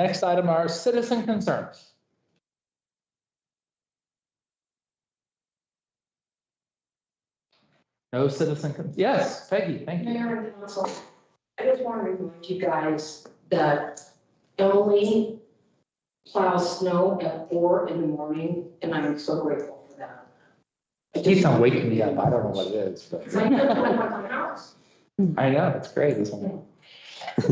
next item are citizen concerns. No citizen concerns. Yes, Peggy, thank you. Mayor and Council, I just want to remind you guys that Emily plows snow at 4 in the morning, and I'm so grateful for that. Keeps on waking me up. I don't know what it is, but I know, house. I know, it's great, isn't it?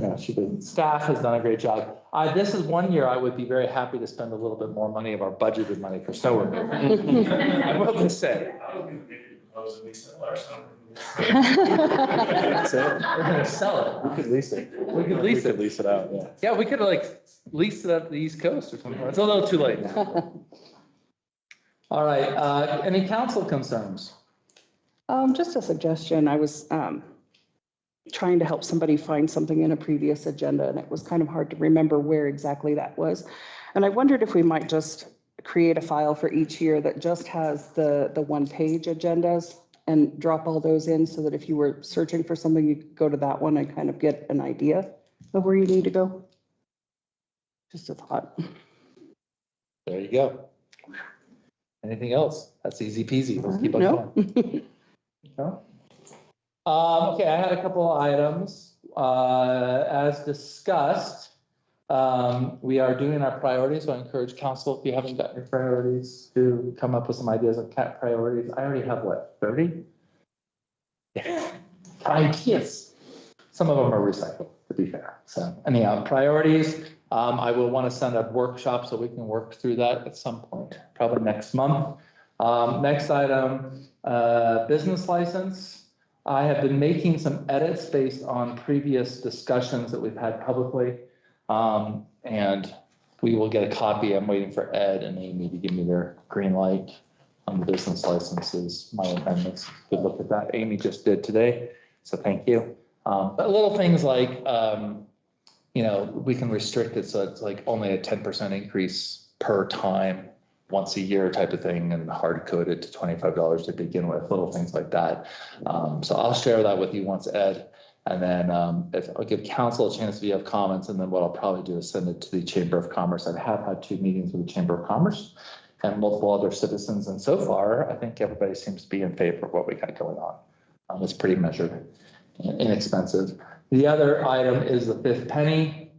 Yeah, she did. Staff has done a great job. This is one year I would be very happy to spend a little bit more money of our budgeted money for snow removal. I will just say. That's it. We're gonna sell We could lease it. We could lease it. Lease it out, yeah. Yeah, we could like lease it up the East Coast or something. It's a little too late now. All right, any council concerns? Just a suggestion. I was trying to help somebody find something in a previous agenda, and it was kind of hard to remember where exactly that was. And I wondered if we might just create a file for each year that just has the one-page agendas and drop all those in so that if you were searching for something, you could go to that one and kind of get an idea of where you need to go. Just a thought. There you go. Anything else? That's easy peasy. Let's keep on No. going. No? Okay, I had a couple of items. As discussed, we are doing our priorities, so I encourage council, if you haven't got your priorities, to come up with some ideas of cat priorities. I already have, what, 30? Yeah. Ideas. Some of them are recycled, to be fair. So anyhow, priorities. I will want to send a workshop so we can work through that at some point, probably next month. Next item, business license. I have been making some edits based on previous discussions that we've had publicly. And we will get a copy. I'm waiting for Ed and Amy to give me their green light on the business licenses, my amendments. Good look at that. Amy just did today, so thank you. But little things like, you know, we can restrict it so it's like only a 10% increase per time, once a year type of thing, and hard code it to $25 to begin with, little things like that. So I'll share that with you once, Ed. And then if I'll give council a chance if you have comments, and then what I'll probably do is send it to the Chamber of Commerce. I have had 2 meetings with the Chamber of Commerce and multiple other citizens. And so far, I think everybody seems to be in favor of what we got going on. It's pretty measured, inexpensive. The other item is the 5th penny.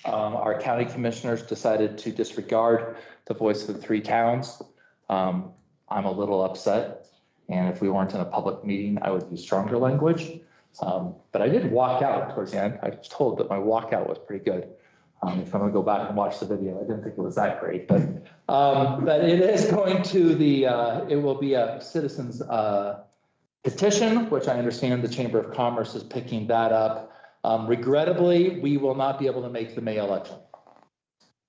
Our county commissioners decided to disregard the voice of the 3 towns. I'm a little upset. And if we weren't in a public meeting, I would use stronger language. But I did walk out towards the end. I was told that my walkout was pretty good. If I'm gonna go back and watch the video, I didn't think it was that great, but it is going to the, it will be a citizens petition, which I understand the Chamber of Commerce is picking that up. Regrettably, we will not be able to make the May election.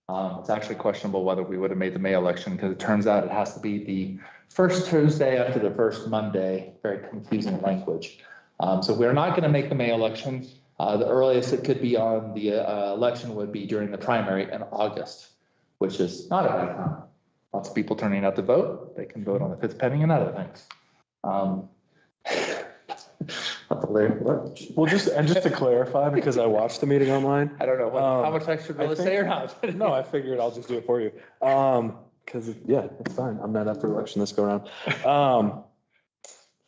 It's actually questionable whether we would have made the May election because it turns out it has to be the first Tuesday after the first Monday. Very confusing language. So we're not going to make the May election. The earliest it could be on the election would be during the primary in August, which is not a bad time. Lots of people turning out to vote. They can vote on the 5th penny and other things. Well, just to clarify, because I watched the meeting online. I don't know how much I should really say or not. No, I figured I'll just do it for you. Because yeah, it's fine. I'm not up for election this go around.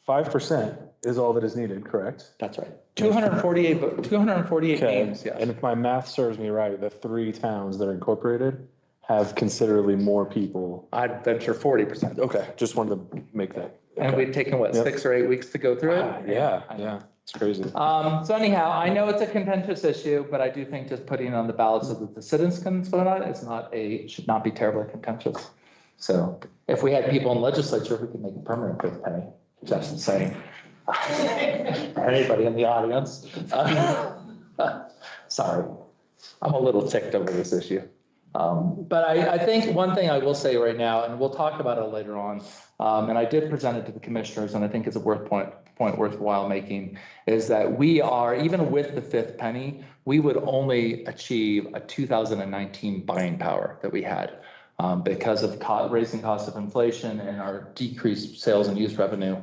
5% is all that is needed, correct? That's right. 248 Okay. names, yeah. And if my math serves me right, the 3 towns that are incorporated have considerably more people. I'd venture 40%. Okay, just wanted to make that. And we've taken, what, Yep. 6 or 8 weeks to go through it? Yeah, it's crazy. So anyhow, I know it's a contentious issue, but I do think just putting it on the ballot so that the citizens can vote on it should not be terribly contentious. So if we had people in the legislature, we could make a permanent 5th penny, just saying. Anybody in the audience? Sorry, I'm a little ticked over this issue. But I think one thing I will say right now, and we'll talk about it later on, and I did present it to the commissioners, and I think it's a point worthwhile making, is that we are, even with the 5th penny, we would only achieve a 2019 buying power that we had. Because of raising costs of inflation and our decreased sales and use revenue,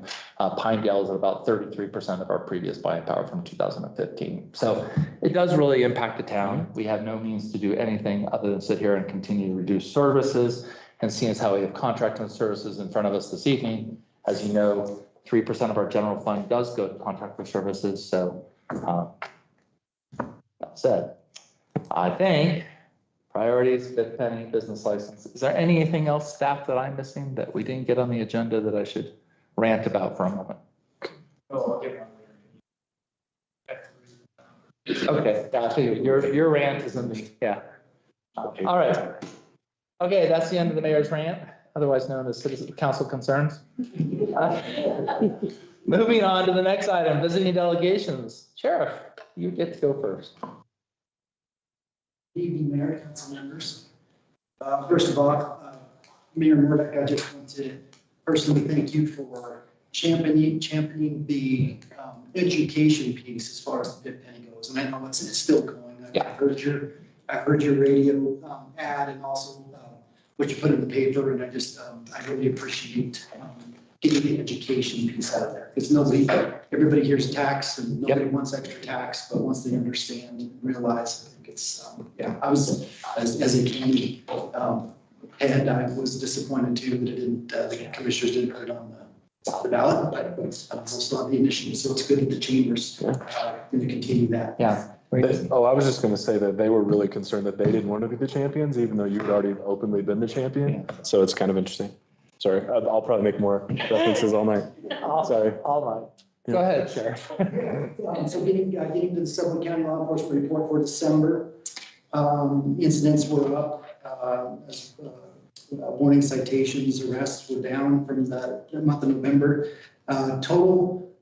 Pinedale is at about 33% of our previous buying power from 2015. So it does really impact the town. We have no means to do anything other than sit here and continue to reduce services. And seeing as how we have contracted services in front of us this evening, as you know, 3% of our general fund does go to contractor services. So that said, I think priorities, fifth penny, business license. Is there anything else, staff, that I'm missing that we didn't get on the agenda that I should rant about for a moment? Okay, gotcha. Your rant is in the, yeah. All right. Okay, that's the end of the mayor's rant, otherwise known as citizen council concerns. Moving on to the next item, visiting delegations. Sheriff, you get to go first. Good evening, Mayor, council members. First of all, Mayor Murdock, I just want to personally thank you for championing the education piece as far as the fifth penny goes. And I know it's still going. Yeah. I've heard your radio ad and also what you put in the paper, and I really appreciate getting the education piece out there, because everybody hears tax and nobody wants extra tax, but once they understand and realize, I think it's, I was, as a county head, I was disappointed too that it didn't, the commissioners didn't put it on the ballot, but we'll still have the initiative, so it's good that the chambers going to continue that. Yeah. I was just going to say that they were really concerned that they didn't want to be the champions, even though you had already openly been the champion. So it's kind of interesting. Sorry, I'll probably make more references all night. Sorry. All right. Go ahead, Sheriff. So getting to the Suffolk County Law Enforcement Report for December, incidents were up, warning citations, arrests were down from the month of November.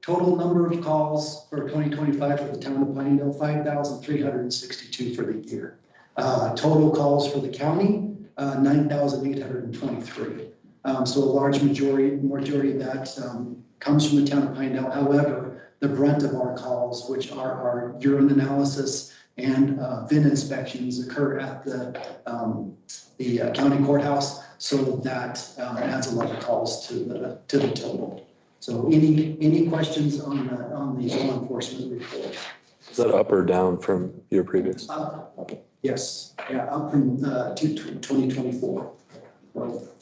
Total number of calls for 2025 for the town of Pinedale, 5,362 for the year. Total calls for the county, 9,823. So a large majority of that comes from the town of Pinedale. However, the brunt of our calls, which are our urine analysis and VIN inspections, occur at the county courthouse. So that adds a lot of calls to the total. So any questions on the law enforcement report? Is that up or down from your previous? Yes, up from 2024.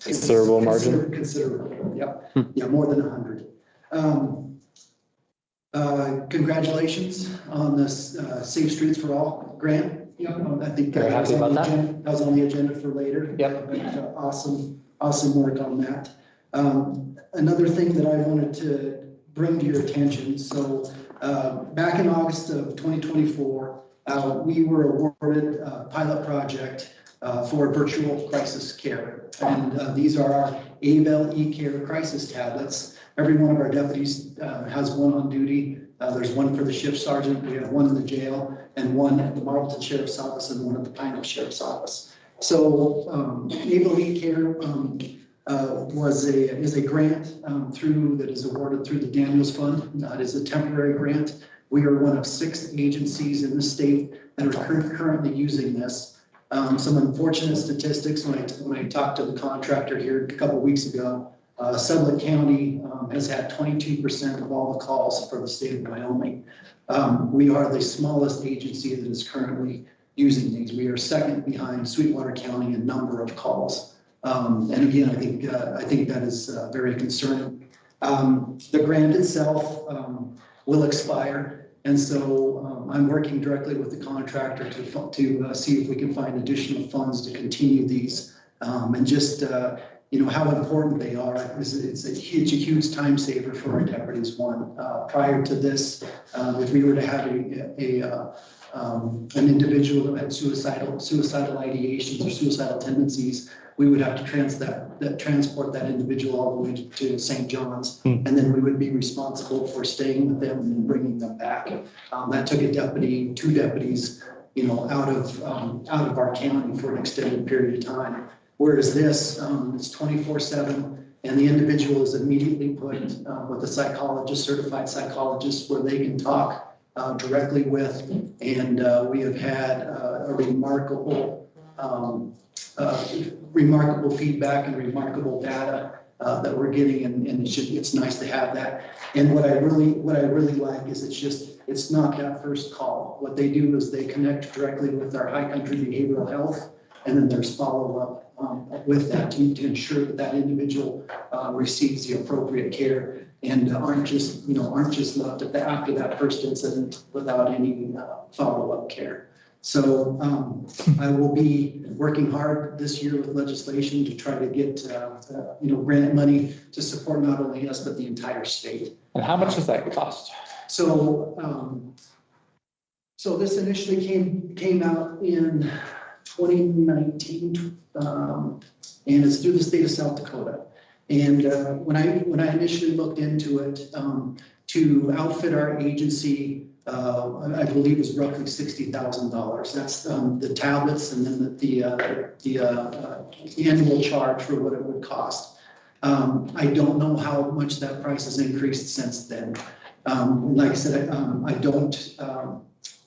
Considerable margin? Considerable, yeah, more than 100. Congratulations on this Safe Streets for All grant. I think that was on the agenda for later. Yep. But, awesome work on that. Another thing that I wanted to bring to your attention. So back in August of 2024, we were awarded a pilot project for virtual crisis care. And these are our AVEL eCare crisis tablets. Every one of our deputies has one on duty. There's one for the shift sergeant. We have one in the jail and one at the Marlton Sheriff's Office and one at the Pinedale Sheriff's Office. So AVEL eCare is a grant that is awarded through the Daniels Fund. It is a temporary grant. We are one of 6 agencies in the state that are currently using this. Some unfortunate statistics when I talked to the contractor here a couple of weeks ago. Suffolk County has had 22% of all the calls for the state of Wyoming. We are the smallest agency that is currently using these. We are second behind Sweetwater County in number of calls. And again, I think that is very concerning. The grant itself will expire. And so I'm working directly with the contractor to see if we can find additional funds to continue these. And just, how important they are. It's a huge time saver for our deputies. Prior to this, if we were to have an individual that had suicidal ideations or suicidal tendencies, we would have to transport that individual all the way to St. John's, and then we would be responsible for staying with them and bringing them back. That took 2 deputies, out of our county for an extended period of time. Whereas this, it's 24/7, and the individual is immediately put with a psychologist, certified psychologist, where they can talk directly with, and we have had a remarkable remarkable feedback and remarkable data that we're getting, and it's nice to have that. And what I really like is it's not that first call. What they do is they connect directly with our high country behavioral health, and then there's follow-up with that to ensure that that individual receives the appropriate care and aren't just left after that first incident without any follow-up care. So I will be working hard this year with legislation to try to get grant money to support not only us but the entire state. And how much does that cost? So so this initially came out in 2019, and it's through the state of South Dakota. And when I initially looked into it, to outfit our agency, I believe is roughly $60,000. That's the tablets and then the annual charge for what it would cost. I don't know how much that price has increased since then. Like I said, I don't.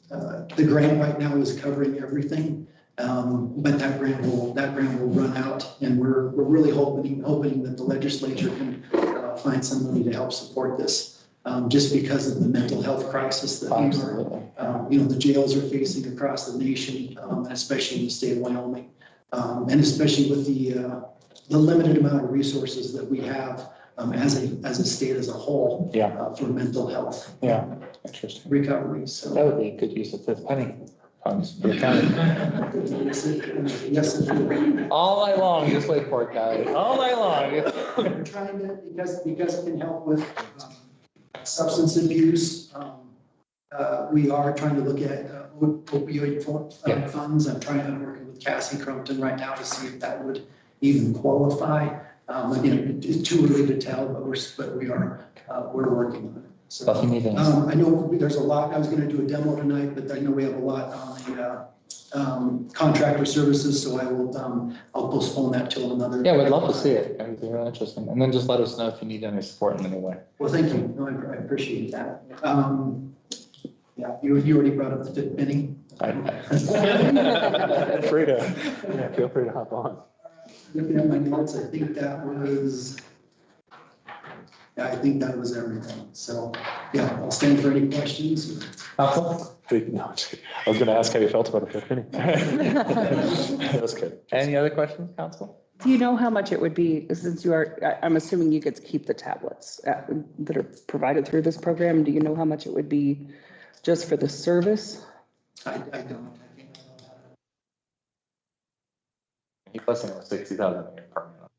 The grant right now is covering everything, but that grant will run out, and we're really hoping that the legislature can find some money to help support this. Just because of the mental health crisis that the jails are facing across the nation, and especially in the state of Wyoming, and especially with the limited amount of resources that we have as a state as a whole for mental health Interesting. recovery. So That would be a good use of fifth penny funds for the county. yes, All night long, just wait for it, guys. All night long. we're trying to because it can help with substance abuse. We are trying to look at opioid funds. I'm working with Cassie Crumpton right now to see if that would even qualify. Again, it's too early to tell, but we're working on it. So I know there's a lot. I was going to do a demo tonight, but I know we have a lot on the contractor services, so I'll postpone that till another. Yeah, we'd love to see it. It would be really interesting. And then just let us know if you need any support in any way. Well, thank you. No, I appreciate that. Yeah, you already brought up the fifth penny. Feel free to hop on. Looking at my notes, I think that was everything. So, yeah, I'll stand for any questions. Council? No, I was going to ask how you felt about a fifth penny. That's good. Any other questions, Council? Do you know how much it would be, since I'm assuming you get to keep the tablets that are provided through this program? Do you know how much it would be just for the service? I don't. Plus it was 60,000 per month.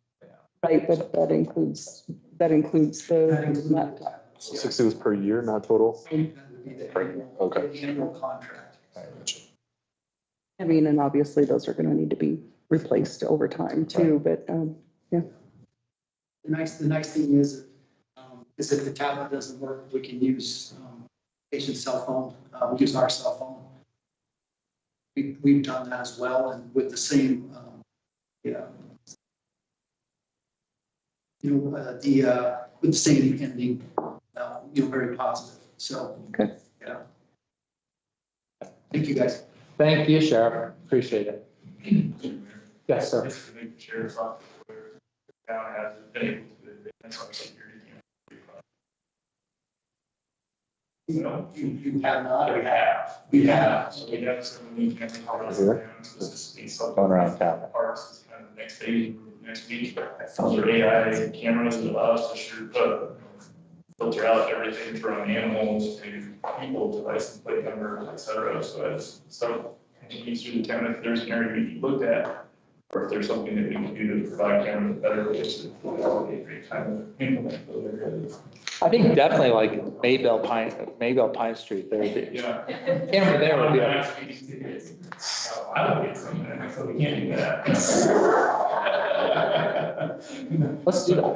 Right, but that includes the laptop. 60 was per year, not total? Okay. The annual contract. I mean, and obviously those are going to need to be replaced over time too, but yeah. The nice thing is if the tablet doesn't work, we can use patient's cell phone, use our cell phone. We've done that as well, and with the same, with the same ending, very positive. So, okay. Yeah. Thank you, guys. Thank you, Sheriff. Appreciate it. Yes, sir. Just to make the sheriff's office aware, the town has been able to advance our security. No, You have not. We have. So we have some new cameras Going around town. Parks is kind of the next day, next week. Those are AI cameras that allow us to filter out everything from animals to people to license plate numbers, et cetera. So as stuff continues through the town, if there's an area we looked at, or if there's something that we can do to provide cameras better ways to kind of implement those areas. I think definitely like Maybell Pine Street there. Yeah. Camera there would be. I don't get something, so we can't do that. Let's do that.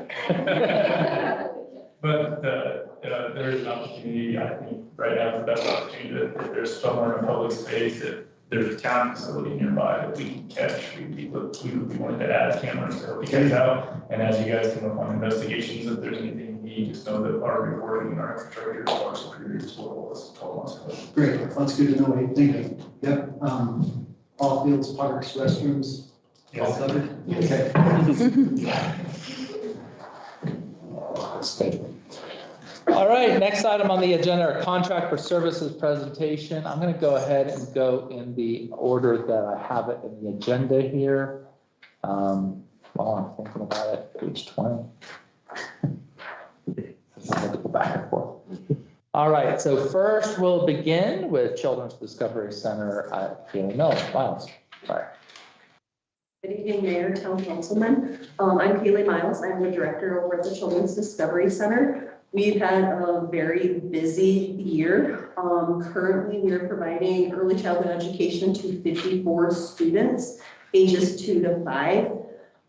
But there is an opportunity, I think, right now, the best opportunity that if there's somewhere in a public space that there's a town facility nearby that we can catch, we would be wanting to add cameras to help you guys out. And as you guys come up on investigations, if there's anything you need, just know that our reporting and our infrastructure, our superiors will us 12 months ago. Great, that's good to know. Thank you. Yep. All fields, parks, restrooms, All covered? Okay. All right, next item on the agenda, our contract for services presentation. I'm going to go ahead and go in the order that I have it in the agenda here. While I'm thinking about it, page 20. Go back and forth. All right, so first we'll begin with Children's Discovery Center at Pinedale. No, wow, sorry. Good evening, Mayor, Town Councilman. I'm Kaylee Miles. I'm the director over at the Children's Discovery Center. We've had a very busy year. Currently, we are providing early childhood education to 54 students, ages 2 to 5.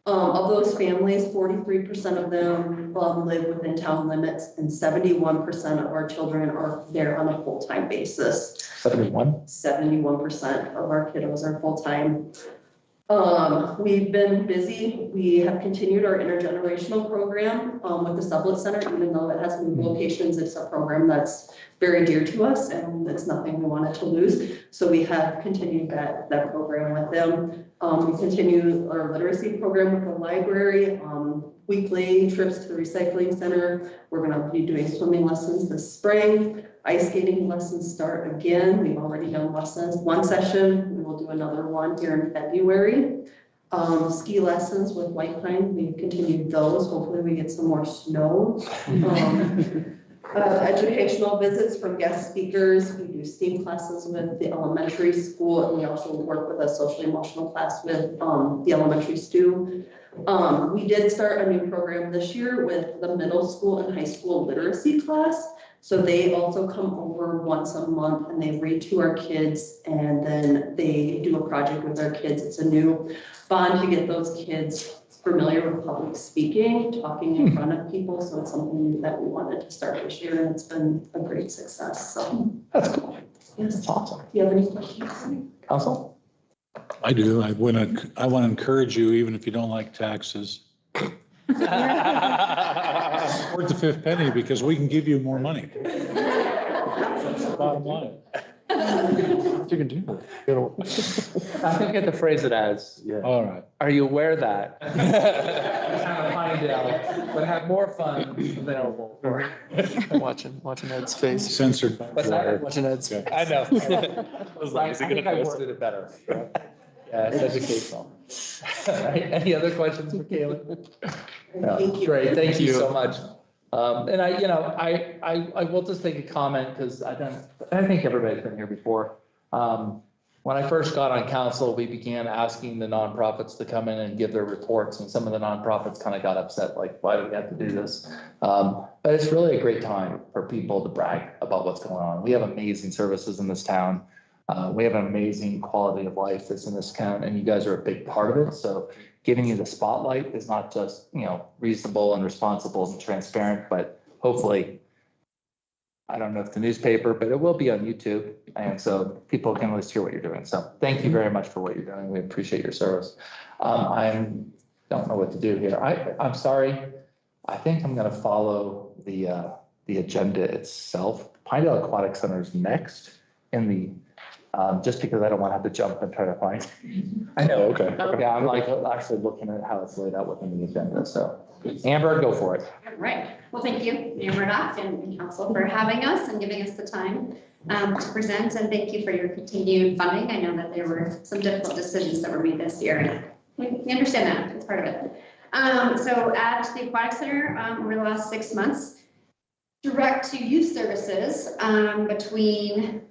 Of those families, 43% of them live within town limits, and 71% of our children are there on a full-time basis. 71? 71% of our kiddos are full-time. We've been busy. We have continued our intergenerational program with the Sublet Center, even though it has moved locations. It's a program that's very dear to us, and it's nothing we wanted to lose. So we have continued that program with them. We continue our literacy program with the library, weekly trips to the recycling center. We're going to be doing swimming lessons this spring. Ice skating lessons start again. We've already done lessons, one session. We will do another one here in February. Ski lessons with White Pine, we've continued those. Hopefully we get some more snow. Educational visits from guest speakers. We do STEAM classes with the elementary school, and we also work with a social emotional class with the elementary stew. We did start a new program this year with the middle school and high school literacy class. So they also come over once a month and they read to our kids, and then they do a project with our kids. It's a new bond to get those kids familiar with public speaking, talking in front of people. So it's something that we wanted to start this year, and it's been a great success. So That's cool. yes. That's awesome. Do you have any questions for me? Council? I do. I want to encourage you, even if you don't like taxes, support the fifth penny because we can give you more money. That's the bottom line. You can do that. I think you have to phrase it as, All right. are you aware that? Town of Pinedale would have more funds available for. Watching Ed's face. Censored. What's that? Watching Ed's. I know. like, is he I think gonna I post worded it better. Yeah, it's educational. All right, any other questions for Kaylee? No, Thank you. Great, thank you so much. And I will just take a comment because I think everybody's been here before. When I first got on council, we began asking the nonprofits to come in and give their reports, and some of the nonprofits kind of got upset, like, why do we have to do this? But it's really a great time for people to brag about what's going on. We have amazing services in this town. We have an amazing quality of life that's in this town, and you guys are a big part of it. So giving you the spotlight is not just, reasonable and responsible and transparent, but hopefully, I don't know if the newspaper, but it will be on YouTube. And so people can at least hear what you're doing. So thank you very much for what you're doing. We appreciate your service. I don't know what to do here. I'm sorry. I think I'm going to follow the agenda itself. Pinedale Aquatic Center is next in the, just because I don't want to have to jump and try to find. I know. Okay. Yeah, I'm like actually looking at how it's laid out within the agenda. So Amber, go for it. All right. Well, thank you, Mayor Murdoch and council for having us and giving us the time to present. And thank you for your continued funding. I know that there were some difficult decisions that were made this year. And we understand that. It's part of it. So at the Aquatic Center, over the last 6 months, direct to youth services between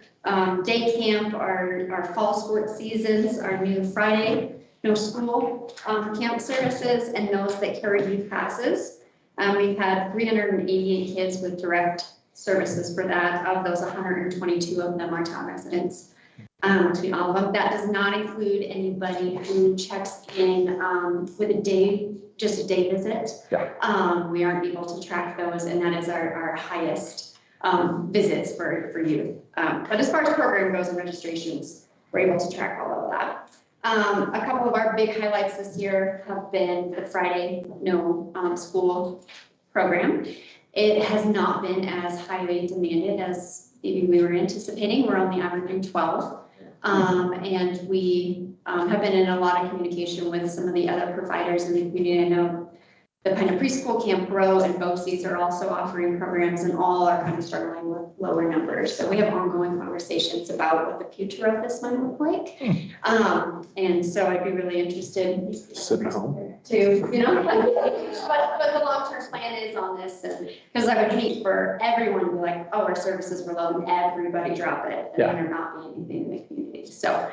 day camp, our fall sport seasons, our new Friday no school camp services, and those that carry youth passes. We've had 388 kids with direct services for that. Of those, 122 of them are town residents. Between all of them, that does not include anybody who checks in with just a day visit. Yeah. We aren't able to track those, and that is our highest visits for youth. But as far as program goes and registrations, we're able to track all of that. A couple of our big highlights this year have been the Friday No School program. It has not been as highly demanded as maybe we were anticipating. We're only averaging 12. And we have been in a lot of communication with some of the other providers in the community. I know the kind of preschool Camp Grow and BOCES are also offering programs, and all are kind of struggling with lower numbers. So we have ongoing conversations about what the future of this might look like. And so I'd be really interested Sitting at home. to, you know, what the long-term plan is on this. And because I would hate for everyone to be like, oh, our services were low and everybody drop it. And then there not be anything in the community. So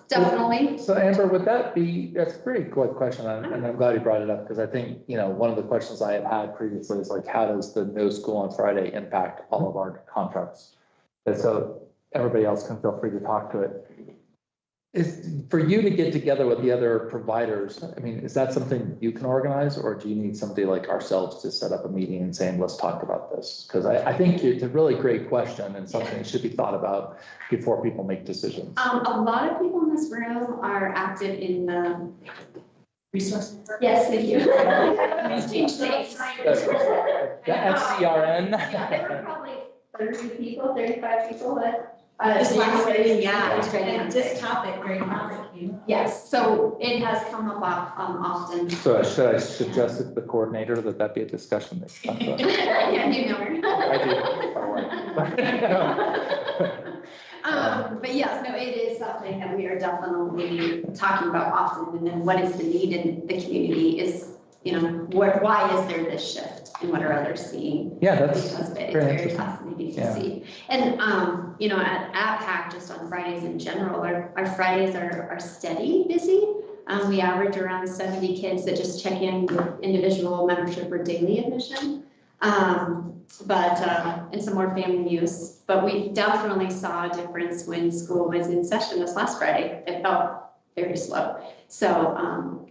definitely. So Amber, would that be, that's a pretty good question, and I'm glad you brought it up, because I think, you know, one of the questions I had previously is like, how does the no school on Friday impact all of our contracts? And so everybody else can feel free to talk to it. Is, for you to get together with the other providers, I mean, is that something you can organize, or do you need somebody like ourselves to set up a meeting and saying, let's talk about this? Because I think it's a really great question and something that should be thought about before people make decisions. A lot of people in this room are active in the resource. Yes, thank you. Change names. The FCRN. Yeah, there were probably 30 people, 35 people that. This last meeting, yeah, and this topic, very topic. Yes, so it has come up often. So should I suggest it to the coordinator that be a discussion? That you talk about? Yeah, you know her. I do. But yes, no, it is something that we are definitely talking about often. And then what is the need in the community is, you know, why is there this shift and what are others seeing? Yeah, that's Because of it. It's very very interesting. fascinating to Yeah. see. And, you know, at PAC, just on Fridays in general, our Fridays are steady busy. We average around 70 kids that just check in with individual membership or daily admission. And some more family use, but we definitely saw a difference when school was in session this last Friday. It felt very slow. So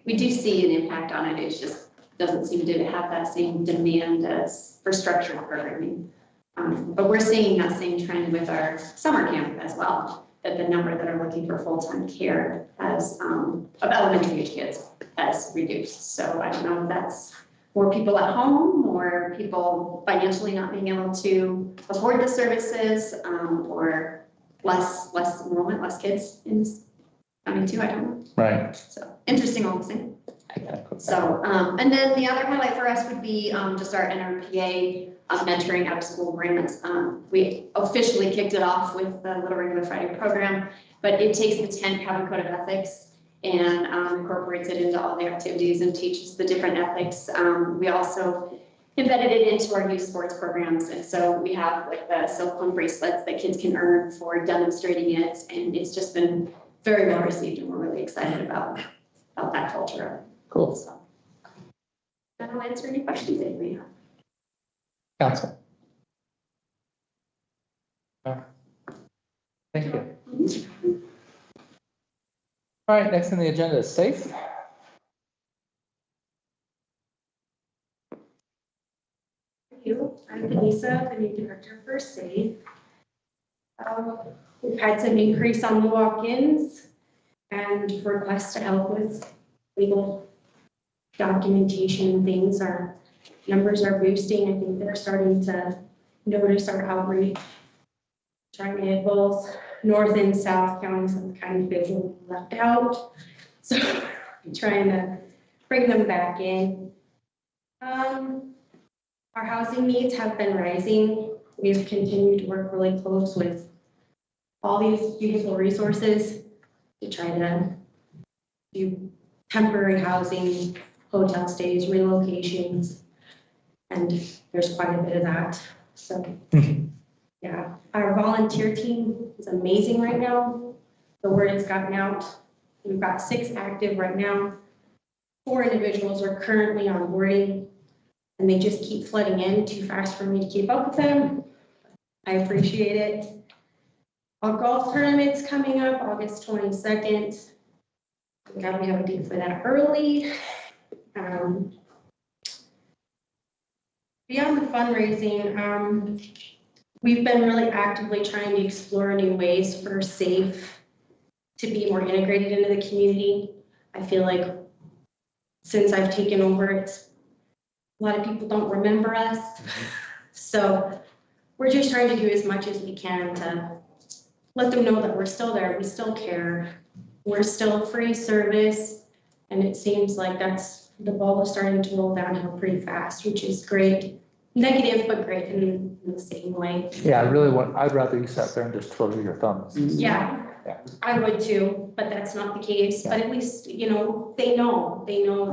we do see an impact on it. It just doesn't seem to have that same demand as for structured programming. But we're seeing that same trend with our summer camp as well, that the number that are looking for full-time care as of elementary age kids has reduced. So I don't know if that's more people at home or people financially not being able to afford the services, or less enrollment, less kids in coming to, I don't know. Right. So interesting all the same. So, and then the other highlight for us would be just our NRPA mentoring out of school grants. We officially kicked it off with the Little Regular Friday program, but it takes the 10 Common Code of Ethics and incorporates it into all the activities and teaches the different ethics. We also embedded it into our youth sports programs. And so we have like the silicone bracelets that kids can earn for demonstrating it. And it's just been very well received, and we're really excited about that culture. Cool. So, I'll answer any questions that you may have. Council. Thank you. All right, next on the agenda is SAFE. I'm Denisa, the new director for SAFE. We've had some increase on the walk-ins and requests to help with legal documentation and things. Our numbers are boosting. I think they're starting to notice our outreach. Trying to hit both North and South counties, I'm kind of feeling left out. So I'm trying to bring them back in. Our housing needs have been rising. We've continued to work really close with all these beautiful resources to try to do temporary housing, hotel stays, relocations, and there's quite a bit of that. So, yeah, our volunteer team is amazing right now. The word has gotten out. We've got 6 active right now. 4 individuals are currently on boarding, and they just keep flooding in too fast for me to keep up with them. I appreciate it. Our golf tournament's coming up August 22nd. We gotta have a date for that early. Beyond the fundraising, we've been really actively trying to explore new ways for SAFE to be more integrated into the community. I feel like since I've taken over, a lot of people don't remember us. So we're just trying to do as much as we can to let them know that we're still there, we still care, we're still a free service. And it seems like the ball is starting to roll downhill pretty fast, which is great. Negative, but great in the same way. Yeah, I'd rather you sat there and just twiddle your thumbs. Yeah, Yeah. I would too, but that's not the case. But at least, they know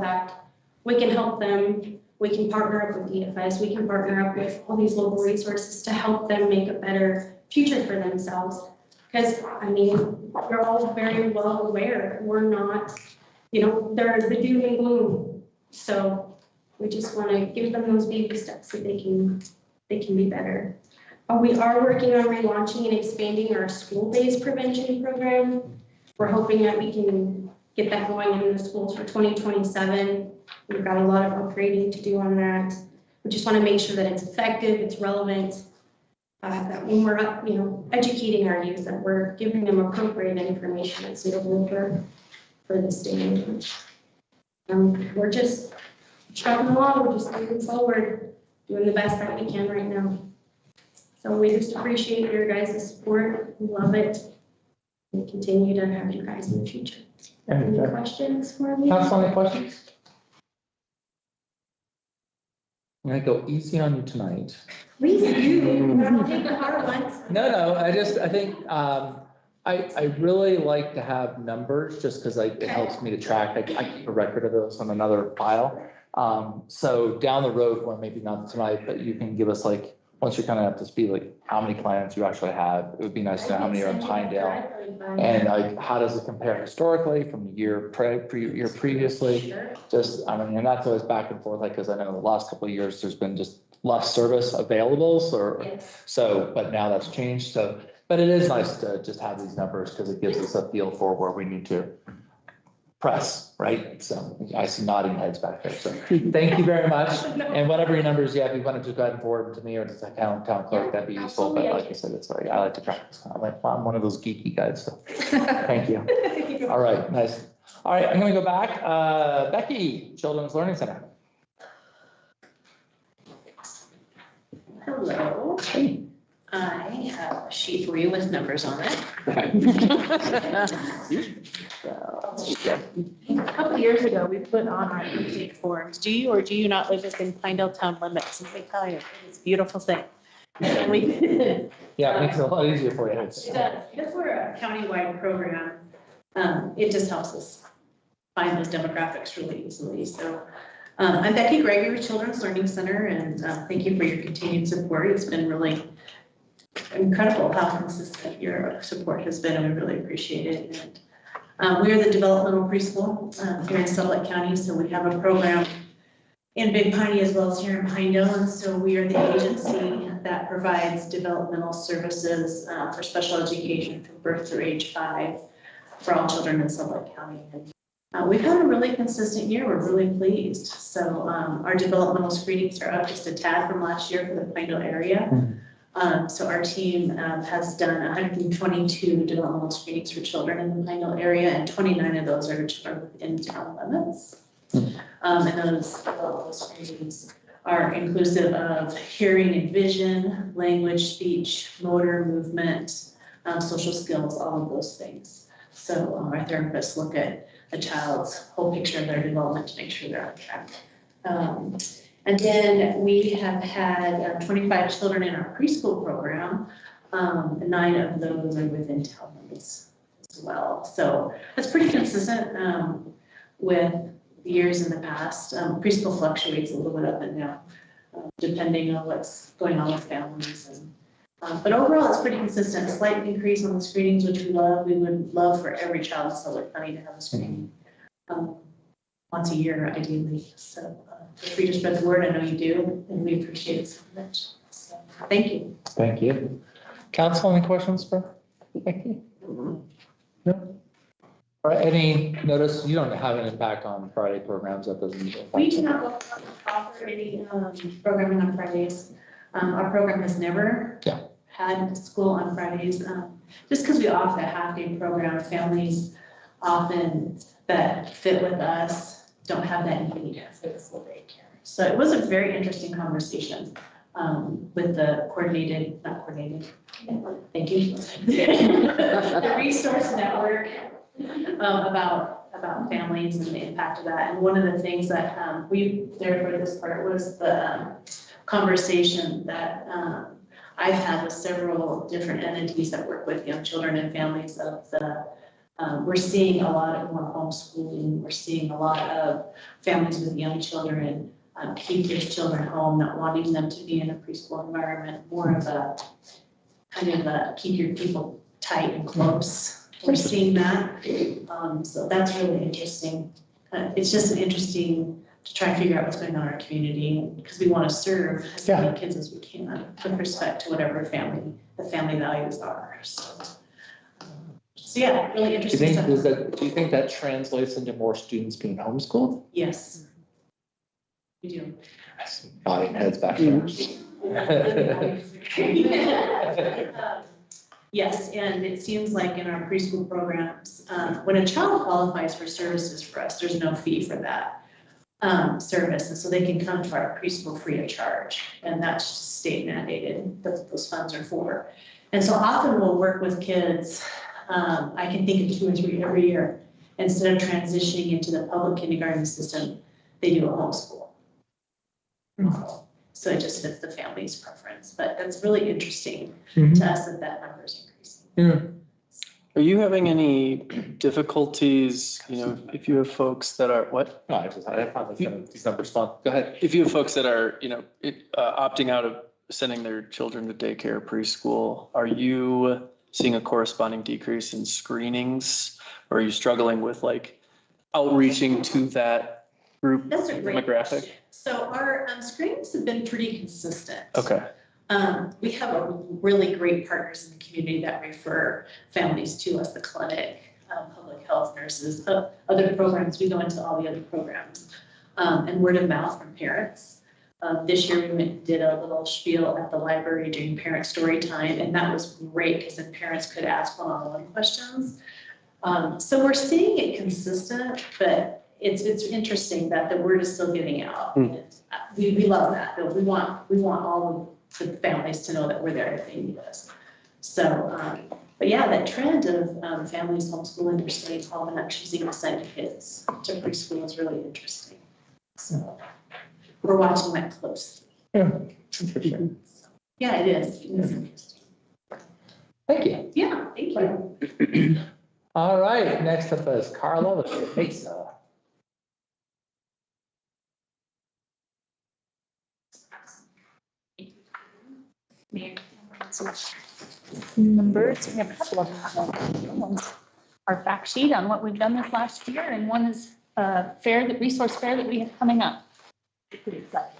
that we can help them. We can partner up with DFS. We can partner up with all these local resources to help them make a better future for themselves. Because, you're all very well aware, we're not, they're the doom and gloom. So we just want to give them those baby steps so they can be better. We are working on relaunching and expanding our school-based prevention program. We're hoping that we can get that going in the schools for 2027. We've got a lot of upgrading to do on that. We just want to make sure that it's effective, it's relevant, that when we're up, educating our youth, that we're giving them appropriate information that's suitable for this day and age. We're just trucking along, we're just moving forward, doing the best that we can right now. So we just appreciate your guys' support, we love it. We continue to have you guys in the future. Any questions for me? Council, any questions? I'm gonna go easy on you tonight. Please do, I'll take the hard ones. No, I think, I really like to have numbers just because it helps me to track. I keep a record of those on another file. So down the road, or maybe not tonight, but you can give us once you're kind of up to speed, how many clients you actually have. It would be nice to know how many are in Pinedale. And how does it compare historically from the year previously? Just, and that's always back and forth, because I know the last couple of years, there's been just less service available, but now that's changed. So, but it is nice to just have these numbers because it gives us a feel for where we need to press, right? So I see nodding heads back there. So thank you very much. And whatever your numbers you have, you want to just go ahead and forward them to me or to the town clerk, that'd be useful. But like I said, it's I like to practice. I'm one of those geeky guys. So thank you. All right, nice. All right, I'm going to go back. Becky, Children's Learning Center. Hello. Hey. I have a sheet for you with numbers on it. A couple years ago, we put on our intake forms, do you or do you not live within Pinedale town limits? And we tell you, it's a beautiful thing. And we, Yeah, it makes it a lot easier for you. it does. Because we're a countywide program, it just helps us find those demographics really easily. So I'm Becky Gregory with Children's Learning Center, and thank you for your continued support. It's been really incredible how consistent your support has been, and we really appreciate it. And we are the developmental preschool here in Sublette County, so we have a program in Big Piney as well as here in Pinedale, and so we are the agency that provides developmental services for special education from birth through age 5 for all children in Sublette County. And we've had a really consistent year. We're really pleased. So our developmental screenings are up just a tad from last year for the Pinedale area. So our team has done 122 developmental screenings for children in the Pinedale area, and 29 of those are children within town limits. And those developmental screenings are inclusive of hearing and vision, language, speech, motor, movement, social skills, all of those things. So our therapists look at a child's whole picture of their development to make sure they're on track. And then we have had 25 children in our preschool program. 9 of those are within town limits as well. So that's pretty consistent with years in the past. Preschool fluctuates a little bit up and down, depending on what's going on with families. But overall, it's pretty consistent. Slight increase on the screenings, which we love. We would love for every child in Sublette County to have a screening once a year, ideally. So feel free to spread the word. I know you do, and we appreciate it so much. So thank you. Thank you. Council, any questions for Becky? No? All right, any notice, you don't have an impact on Friday programs, that doesn't. We do not offer any programming on Fridays. Our program has never had school on Fridays. Just because we offer a half-day program, families often that fit with us don't have that need for the full day care. So it was a very interesting conversation with the thank you, the resource network about families and the impact of that. And one of the things that we there for this part was the conversation that I've had with several different entities that work with young children and families of the, we're seeing a lot of more homeschooling. We're seeing a lot of families with young children keep their children home, not wanting them to be in a preschool environment, more of a kind of a keep your people tight and close. We're seeing that. So that's really interesting. It's just interesting to try and figure out what's going on in our community because we want to serve as many kids as we can with respect to whatever the family values are. So yeah, really interesting. Do you think that translates into more students being homeschooled? Yes. We do. Nodding heads back there. Yes, and it seems like in our preschool programs, when a child qualifies for services for us, there's no fee for that service. And so they can come to our preschool free of charge. And that's state mandated, that those funds are for. And so often we'll work with kids, I can think of 2 or 3 every year. Instead of transitioning into the public kindergarten system, they do a homeschool. So it just fits the family's preference, but that's really interesting to us that number is increasing. Yeah. Are you having any difficulties, if you have folks that are, what? No, I found these numbers fun. Go ahead. If you have folks that are, opting out of sending their children to daycare, preschool, are you seeing a corresponding decrease in screenings? Or are you struggling with like outreaching to that group That's a great demographic? question. So our screenings have been pretty consistent. Okay. We have really great partners in the community that refer families to us, the clinic, public health nurses, other programs. We go into all the other programs and word of mouth from parents. This year we did a little spiel at the library during parent story time, and that was great because then parents could ask one-on-one questions. So we're seeing it consistent, but it's interesting that the word is still getting out. We love that. We want all of the families to know that we're there if they need us. So, but yeah, that trend of families homeschooling their staying home and not choosing to send kids to preschool is really interesting. So we're watching that closely. Yeah, interesting. Yeah, it is. It is interesting. Thank you. Yeah, thank you. All right, next up is Carla with Mesa. Numbers, we have a couple of them. One's our fact sheet on what we've done this last year, and one is resource fair that we have coming up. Pretty excited.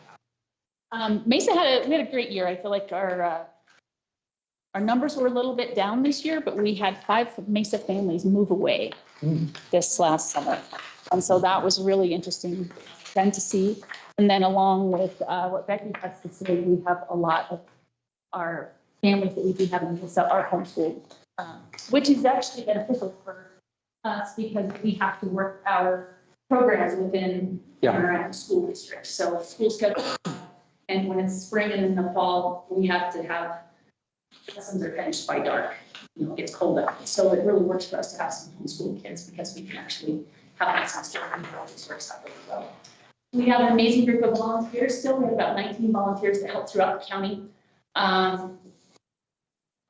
Mesa we had a great year. I feel like our numbers were a little bit down this year, but we had 5 Mesa families move away this last summer. And so that was really interesting then to see. And then along with what Becky has to say, we have a lot of our families that we do have in Mesa are homeschooled, which is actually beneficial for us because we have to work our programs within our school district. So school schedule, and when it's spring and in the fall, we have to have lessons are finished by dark. It gets cold out. So it really works for us to have some homeschool kids because we can actually have lessons during all these works out really well. We have an amazing group of volunteers still. We have about 19 volunteers that help throughout the county.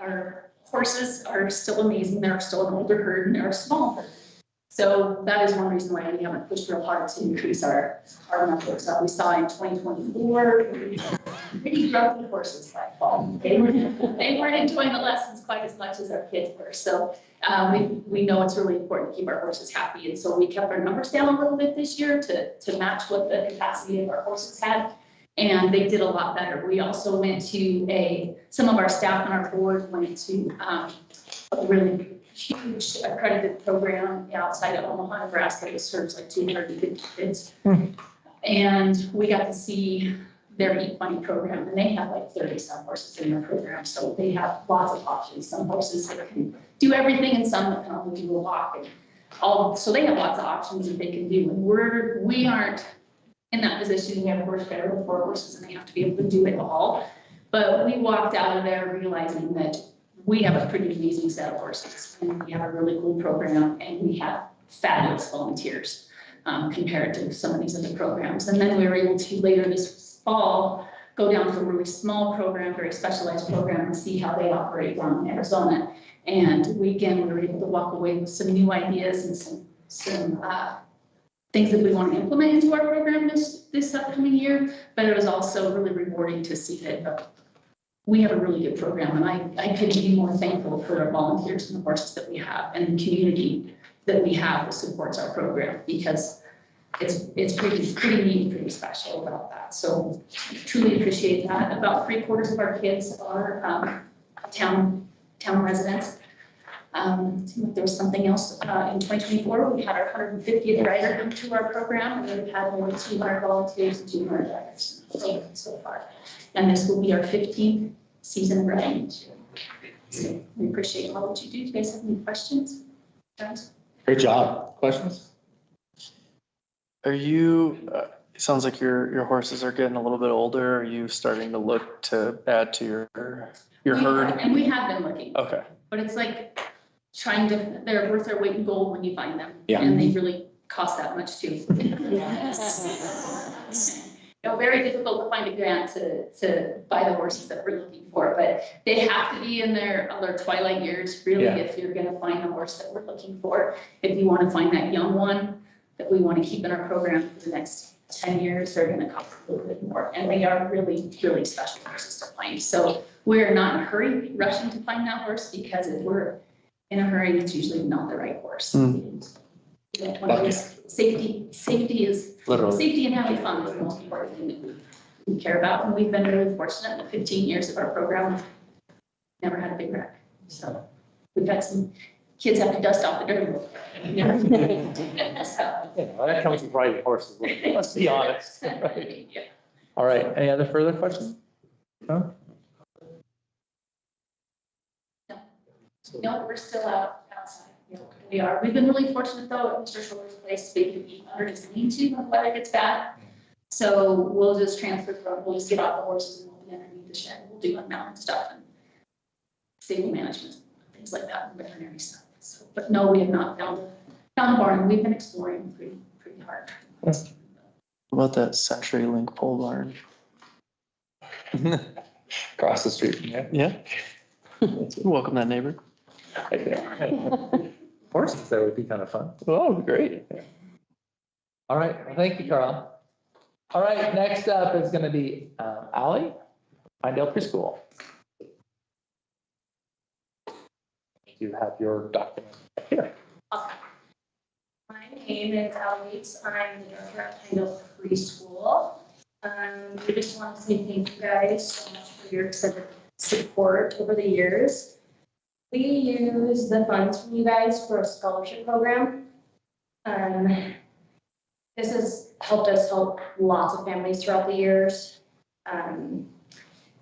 Our horses are still amazing. They're still an older herd and they're a small herd. So that is one reason why we haven't pushed real hard to increase our numbers. We saw in 2024, pretty grumpy horses that fall. They weren't enjoying the lessons quite as much as our kids were. So we know it's really important to keep our horses happy. And so we kept our numbers down a little bit this year to match what the capacity of our horses had. And they did a lot better. We also went to some of our staff on our board went to a really huge accredited program outside of Omaha, Nebraska that serves like 250 kids. And we got to see their equine program, and they have like 30 some horses in their program. So they have lots of options. Some horses that can do everything and some that can only do a walk and all. So they have lots of options that they can do. And we aren't in that position. We have a horse fair with 4 horses and they have to be able to do it all. But we walked out of there realizing that we have a pretty amazing set of horses. And we have a really cool program and we have fabulous volunteers compared to some of these other programs. And then we were able to later this fall, go down to a really small program, very specialized program, and see how they operate down in Arizona. And we were able to walk away with some new ideas and some things that we want to implement into our program this upcoming year. But it was also really rewarding to see that we have a really good program, and I couldn't be more thankful for our volunteers and the horses that we have and the community that we have that supports our program, because it's pretty neat, pretty special about that. So I truly appreciate that. About 3/4 of our kids are town residents. There was something else in 2024. We had our 150th rider come to our program, and we've had more than 200 volunteers and 200 riders so far. And this will be our 15th season of riding. So we appreciate all that you do. Do you guys have any questions? Guys? Great job. Questions? Are you, it sounds like your horses are getting a little bit older. Are you starting to look to add to your herd? And we have been looking. Okay. But it's like they're worth their weight in gold when you find them. Yeah. And they really cost that much too. Very difficult to find a grant to buy the horses that we're looking for, but they have to be in their twilight years, really, Yeah. if you're gonna find the horse that we're looking for. If you wanna find that young one that we wanna keep in our program for the next 10 years, they're gonna cost a little bit more. And they are really, really special horses to find. So we're not in a hurry rushing to find that horse, because if we're in a hurry, it's usually not the right horse. Safety is Literally. Safety and having fun is the most important thing that we care about. And we've been really fortunate in the 15 years of our program, we've never had a big wreck. So we've had some kids have to dust off the dirt road. So, That comes with riding horses. Let's be honest. Right. yeah. All right. Any other further questions? No? No, we're still outside. Yeah, we are. We've been really fortunate though at Mr. Shorter's place. We can eat under his lean to when the weather gets bad. So we'll just we'll just get off the horses and we'll be underneath the shed. We'll do unmounted stuff and stable management, things like that, and veterinary stuff. So, but no, we have not found a barn. We've been exploring pretty hard. What about that Century Link pole barn? Across the street from you. Yeah. Welcome that neighbor. Horses, that would be kind of fun. Oh, great. All right. Well, thank you, Carl. All right. Next up is going to be Allie, Pinedale Preschool. You have your document here. My name is Alex. I'm the director at Pinedale Preschool. We just want to say thank you guys so much for your support over the years. We use the funds from you guys for a scholarship program. This has helped us help lots of families throughout the years.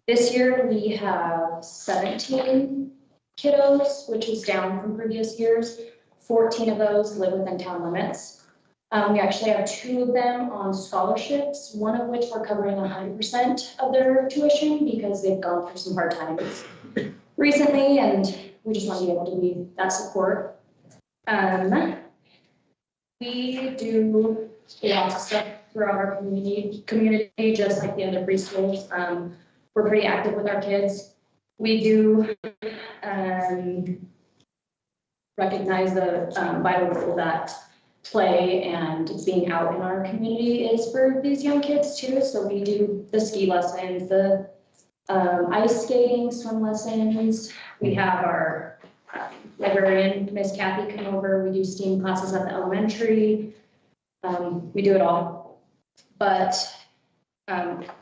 This year we have 17 kiddos, which is down from previous years. 14 of those live within town limits. We actually have 2 of them on scholarships, one of which we're covering 100% of their tuition because they've gone through some hard times recently, and we just want to be able to be that support. We do lots of stuff throughout our community, just like the other preschools. We're pretty active with our kids. We do recognize the vital role that play and being out in our community is for these young kids too. So we do the ski lessons, the ice skating, swim lessons. We have our librarian, Miss Kathy, come over. We do STEAM classes at the elementary. We do it all. But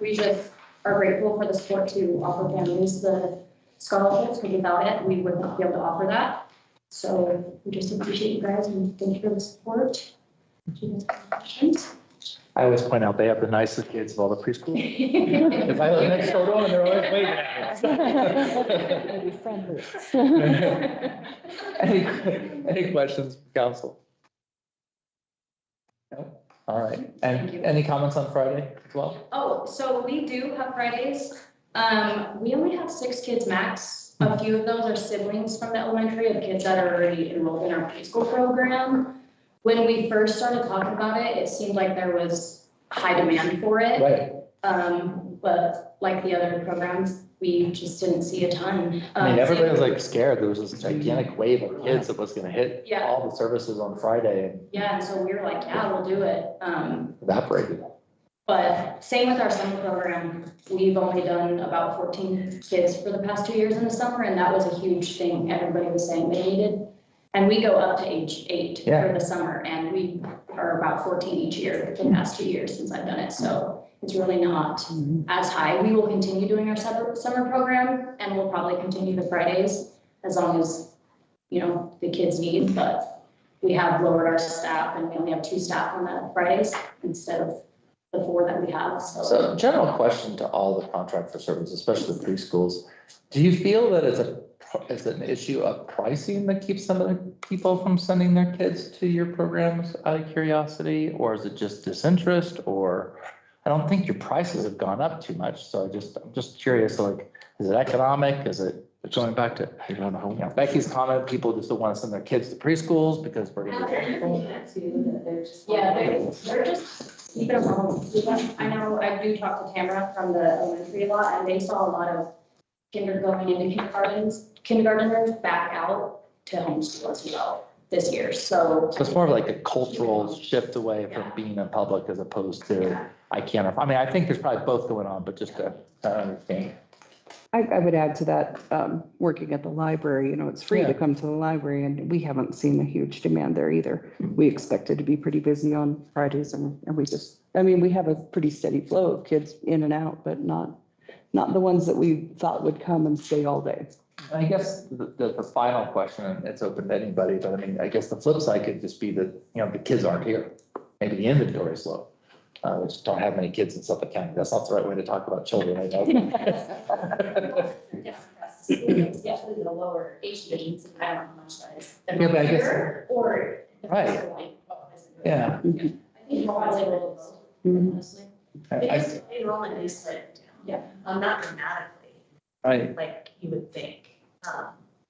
we just are grateful for the support to offer families the scholarships, because without it, we would not be able to offer that. So we just appreciate you guys and thank you for the support. Do you guys have any questions? I always point out they have the nicest kids of all the preschools. If I live next door to them, they're always waving at me. Any questions, council? No? All right. And any comments on Friday as well? Oh, so we do have Fridays. We only have 6 kids max A few of those are siblings from the elementary of kids that are already enrolled in our preschool program. When we first started talking about it, it seemed like there was high demand for it. Right. But like the other programs, we just didn't see a ton. I mean, everybody was like scared. There was this gigantic wave of kids that was gonna hit Yeah. all the services on Friday and Yeah, and so we were like, yeah, we'll do it. evaporated. But same with our summer program, we've only done about 14 kids for the past 2 years in the summer, and that was a huge thing everybody was saying they needed. And we go up to age 8 Yeah. for the summer, and we are about 14 each year for the past 2 years since I've done it, so it's really not as high. We will continue doing our summer program, and we'll probably continue the Fridays as long as, you know, the kids need, but we have lowered our staff, and we only have 2 staff on the Fridays instead of the 4 that we have, so. So general question to all the contract for service, especially the preschools. Do you feel that it's an issue of pricing that keeps some of the people from sending their kids to your programs out of curiosity? Or is it just disinterest? Or I don't think your prices have gone up too much. So I'm just curious, like, is it economic? Is it going back to, you know, Becky's comment, people just don't want to send their kids to preschools because we're gonna be. Yeah, they're just keeping them home. I know, I do talk to Tamara from the elementary a lot, and they saw a lot of going into kindergarteners back out to homeschool as well this year, so. So it's more of like a cultural shift away from being in public as opposed to, I mean, I think there's probably both going on, but just to understand. I would add to that, working at the library, you know, it's free Yeah. to come to the library and we haven't seen a huge demand there either. We expected to be pretty busy on Fridays and we just, I mean, we have a pretty steady flow of kids in and out, but not the ones that we thought would come and stay all day. I guess the final question, and it's open to anybody, but I mean, I guess the flip side could just be that, you know, the kids aren't here. Maybe the inventory is low. We just don't have many kids in Suffolk County. That's not the right way to talk about children, I know. Yeah, the lower age divisions, I don't know how much that is. Yeah, but I guess- Here, or. Right. Yeah. I think it's probably a little both, Mhm. honestly. Enrollment is slipped down. Yeah. Not dramatically, Right. like you would think.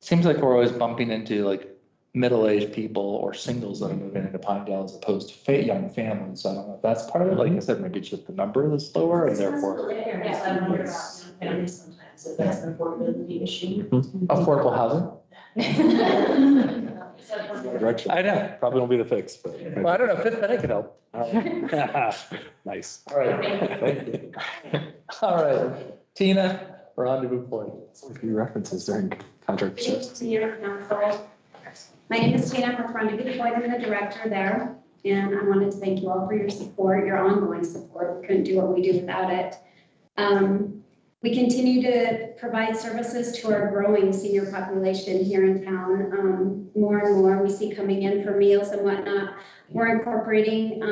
Seems like we're always bumping into like middle-aged people or singles that are moving into Pinedale as opposed to young families. So I don't know if that's part of it. Like I said, maybe it's just the number that's lower and therefore Yes, I wonder about families sometimes, if that's an affordability issue. affordable housing. Direction. I know. Probably won't be the fix, but. Well, I don't know. Fifth Penny could help. Nice. All right. Thank you. All right. Tina, we're on to move forward. A few references during contract services. My name is Tina. I'm from Pinedale. I'm the director there. And I wanted to thank you all for your support, your ongoing support. We couldn't do what we do without it. We continue to provide services to our growing senior population here in town. More and more we see coming in for meals and whatnot. We're incorporating,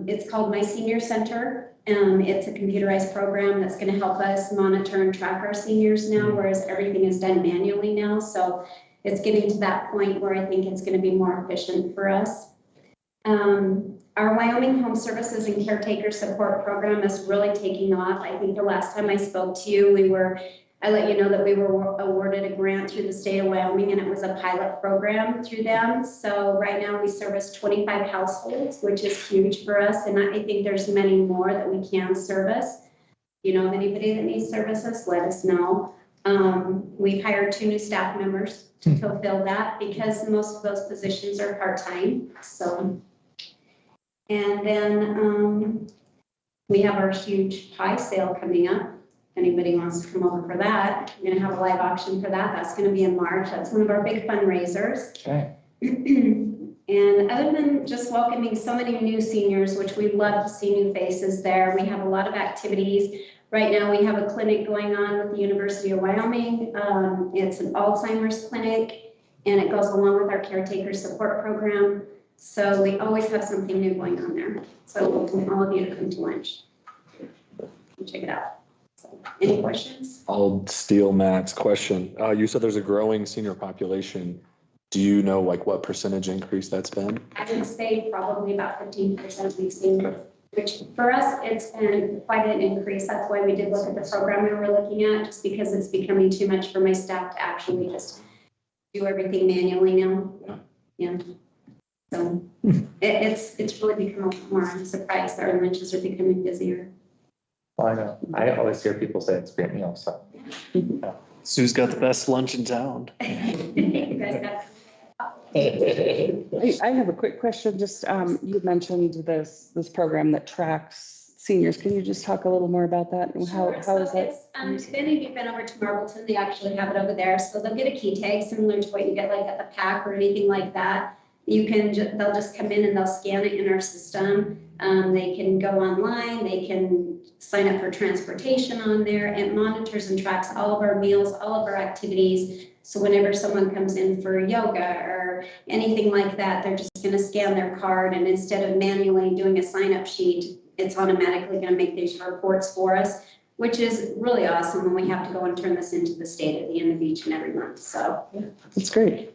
it's called My Senior Center. It's a computerized program that's going to help us monitor and track our seniors now, whereas everything is done manually now. So it's getting to that point where I think it's going to be more efficient for us. Our Wyoming Home Services and Caretaker Support Program is really taking off. I think the last time I spoke to you, I let you know that we were awarded a grant through the state of Wyoming, and it was a pilot program through them. So right now we service 25 households, which is huge for us. And I think there's many more that we can service. You know, if anybody that needs services, let us know. We've hired 2 new staff members to fulfill that because most of those positions are part-time. So. And then we have our huge pie sale coming up. If anybody wants to come over for that, we're gonna have a live auction for that. That's gonna be in March. That's one of our big fundraisers. Okay. And other than just welcoming so many new seniors, which we love to see new faces there, we have a lot of activities. Right now, we have a clinic going on with the University of Wyoming. It's an Alzheimer's clinic, and it goes along with our caretaker support program. So we always have something new going on there. So welcome all of you to come to lunch. Check it out. So, any questions? I'll steal Matt's question. You said there's a growing senior population. Do you know like what percentage increase that's been? I would say probably about 15% we've seen which for us, it's been quite an increase. That's why we did look at the program we were looking at, just because it's becoming too much for my staff to actually just do everything manually now. Yeah. So it's really become a lot more. I'm surprised that our lunches are becoming busier. Well, I know. I always hear people say it's a great meal, so. Sue's got the best lunch in town. You guys got- I have a quick question. Just, you mentioned this program that tracks seniors. Can you just talk a little more about that? And how Sure. is So that? it's, if any of you've been over to Marbleton, they actually have it over there. So they'll get a key tag similar to what you get like at the PAC or anything like that. You can, they'll just come in and they'll scan it in our system. They can go online, they can sign up for transportation on there. It monitors and tracks all of our meals, all of our activities. So whenever someone comes in for yoga or anything like that, they're just gonna scan their card, and instead of manually doing a sign-up sheet, it's automatically gonna make these reports for us, which is really awesome when we have to go and turn this into the state at the end of each and every month. So That's great.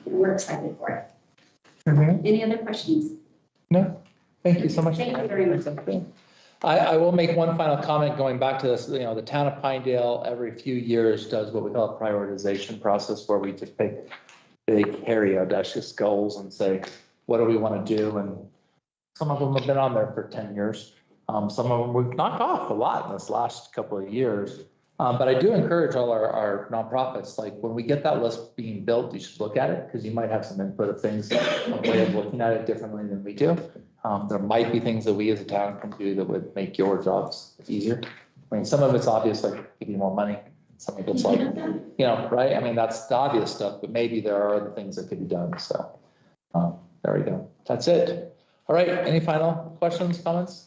we're excited for it. Mhm. Any other questions? No, thank you so much. Thank you very much. I will make one final comment going back to this, the town of Pinedale every few years does what we call a prioritization process where we just pick big, hairy, audacious goals and say, what do we want to do? And some of them have been on there for 10 years. Some of them we've knocked off a lot in this last couple of years. But I do encourage all our nonprofits, like when we get that list being built, you should look at it because you might have some input of things, a way of looking at it differently than we do. There might be things that we as a town can do that would make your jobs easier. I mean, some of it's obvious, like give you more money. Some of it's like, right? I mean, that's the obvious stuff, but maybe there are other things that could be done. So there we go. That's it. All right. Any final questions, comments?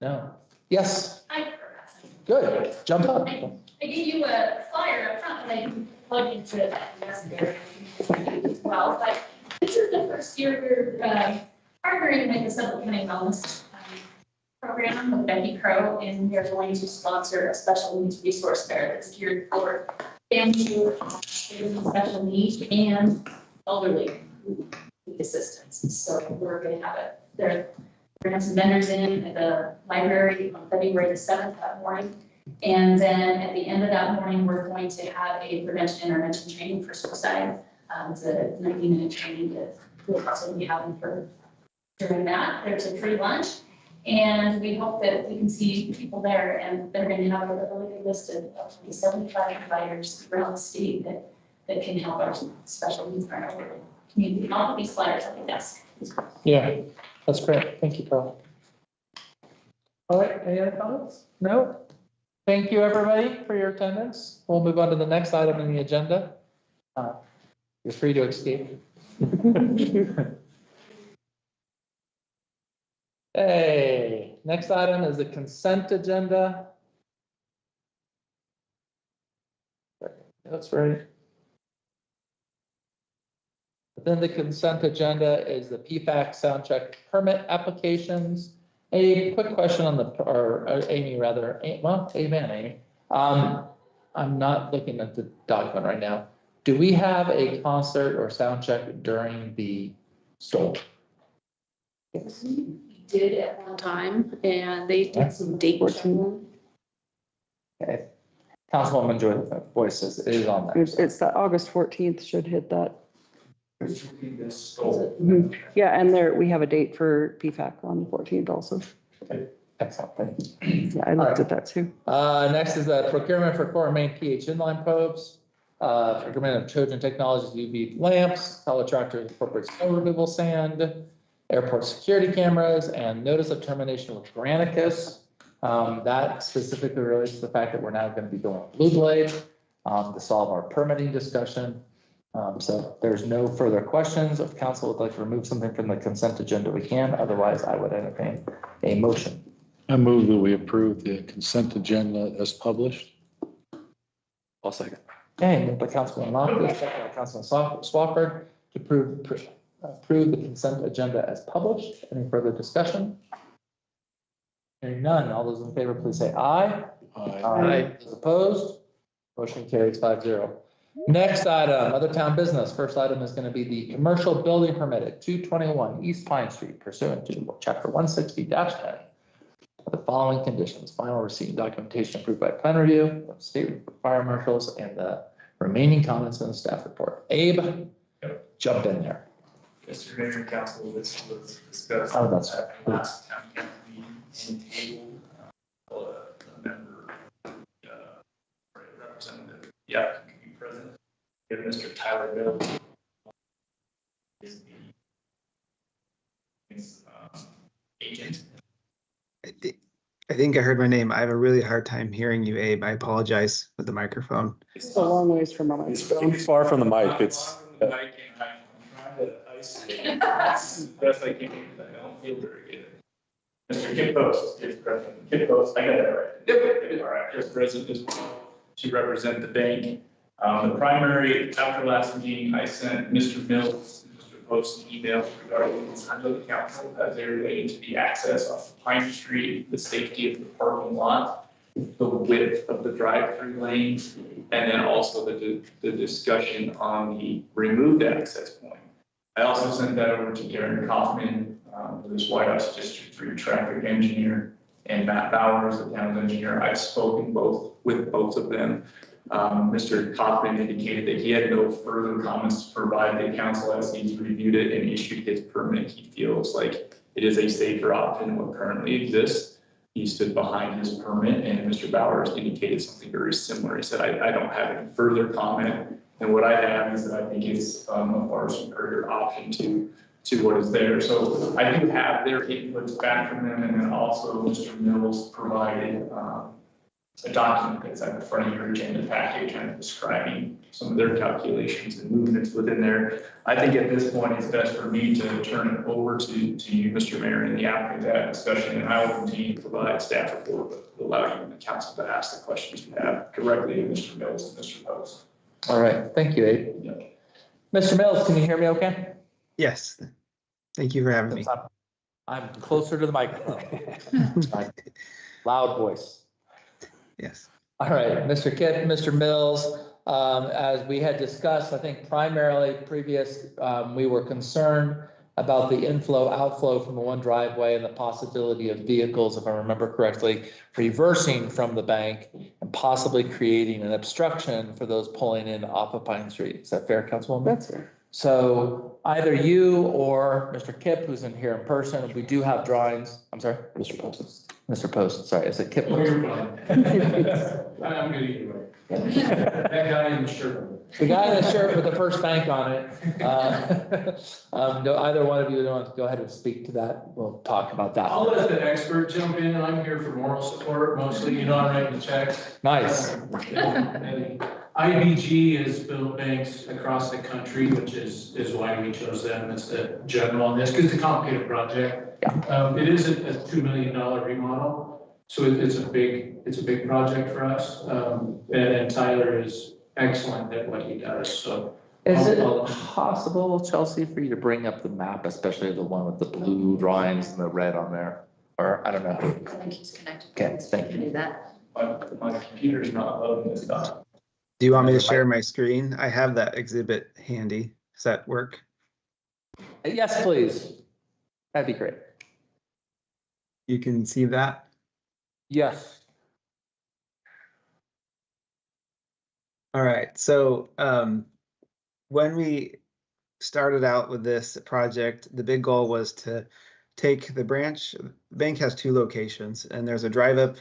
No. Yes. Good. Jump up. I gave you a flyer up front, and I can plug into that messenger as well, but this is the first year we're partnering with the Suffolk County Wellness program with Becky Crow, and we're going to sponsor a special needs resource fair that's geared for families with special needs and elderly assistance. So we're going to have it there. We're going to have some vendors in at the library on February the 7th that morning. And then at the end of that morning, we're going to have a prevention intervention training for suicide. It's a 90-minute training that we'll also be having for during that. There's a free lunch. And we hope that we can see people there, and they're going to have a really good list of 75 providers around the state that can help our special needs in our community. All of these flyers on the desk. Yeah, that's great. Thank you, Carl. All right, any other comments? No? Thank you, everybody, for your attendance. We'll move on to the next item in the agenda. You're free to escape. Hey, next item is the consent agenda. That's right. Within the consent agenda is the PFAC sound check permit applications. A quick question on Amy rather, well, amen, Amy. I'm not looking at the document right now. Do we have a concert or sound check during the storm? Yes. We did at one time, and they did some date shuffling. Okay. Councilwoman Joy says it is on there. It's the August 14th should hit that. Mhm. Yeah, and we have a date for PFAC on the 14th also. Okay. Excellent. Thank you. Yeah, I looked at that too. Next is the procurement for core main pH inline probes, procurement of Trojan Technologies UV lamps, teletractor corporate snow removal sand, airport security cameras, and notice of termination with Granicus. That specifically relates to the fact that we're now going to be going Blue Blade to solve our permitting discussion. So there's no further questions. If council would like to remove something from the consent agenda, we can. Otherwise, I would entertain a motion. I move that we approve the consent agenda as published. I'll second. Okay, moved by Councilman Loftus, second by Councilman Swafford to approve the consent agenda as published. Any further discussion? Hearing none. All those in favor, please say aye. Aye. Those opposed? Motion carries 5-0. Next item, other town business. First item is going to be the commercial building permit at 221 East Pine Street pursuant to chapter 160-10. The following conditions: final receipt and documentation approved by plan review, state fire marshals, and the remaining comments in the staff report. Abe, jump in there. Mr. Mayor and Council, this was discussed. Oh, that's at the last town council meeting and tabled, a member, representative, yeah, can be present. We have Mr. Tyler Bill. Is the agent. I think I heard my name. I have a really hard time hearing you, Abe. I apologize with the microphone. It's a long ways from my microphone. It's far from the mic. It's. I'm trying to isolate as best I can, because I don't feel very good. Mr. Kip Post is present. Kip Post, I got that right. Yep. All right, is present as well to represent the bank. The primary, after last meeting, I sent Mr. Mills and Mr. Post an email regarding concerns of the council as they relate to the access off Pine Street, the safety of the parking lot, the width of the drive-through lanes, and then also the discussion on the removed access point. I also sent that over to Darren Kaufman, who's White House District 3 traffic engineer, and Matt Bowers, the town's engineer. I've spoken with both of them. Mr. Kaufman indicated that he had no further comments to provide the council as he's reviewed it and issued his permit. He feels like it is a safer option than what currently exists. He stood behind his permit, and Mr. Bowers indicated something very similar. He said, I don't have any further comment. And what I have is that I think it's a far superior option to what is there. So I do have their inputs back from them. And then also Mr. Mills provided a document that's at the front of your agenda package kind of describing some of their calculations and movements within there. I think at this point, it's best for me to turn it over to you, Mr. Mayor, and the applicant to have discussion, and I will continue to provide staff report, but allow you and the council to ask the questions you have directly to Mr. Mills and Mr. Post. All right, thank you, Abe. Yeah. Mr. Mills, can you hear me okay? Yes. Thank you for having me. I'm closer to the microphone. Loud voice. Yes. All right, Mr. Kitt, Mr. Mills, as we had discussed, I think primarily previous, we were concerned about the inflow, outflow from the one driveway and the possibility of vehicles, if I remember correctly, reversing from the bank and possibly creating an obstruction for those pulling in off of Pine Street. Is that fair, Councilwoman? That's fair. So either you or Mr. Kipp, who's in here in person, we do have drawings. I'm sorry? Mr. Post. Mr. Post, sorry, is it Kipp? I'm good either way. That guy in the shirt. The guy in the shirt with the first bank on it. No, either one of you want to go ahead and speak to that. We'll talk about that. I'll let the expert jump in. I'm here for moral support mostly, I'm writing the checks. Nice. And IBG has built banks across the country, which is why we chose them as the general on this, because it's a complicated project. It is a $2 million remodel, so it's a big project for us. And Tyler is excellent at what he does, so. Is it possible, Chelsea, for you to bring up the map, especially the one with the blue drawings and the red on there? Or I don't know. I think he's connected. Okay, thank you. Do that. My computer's not loading this stuff. Do you want me to share my screen? I have that exhibit handy. Does that work? Yes, please. That'd be great. You can see that? Yes. All right. So when we started out with this project, the big goal was to take the branch. The bank has two locations, and there's a drive-up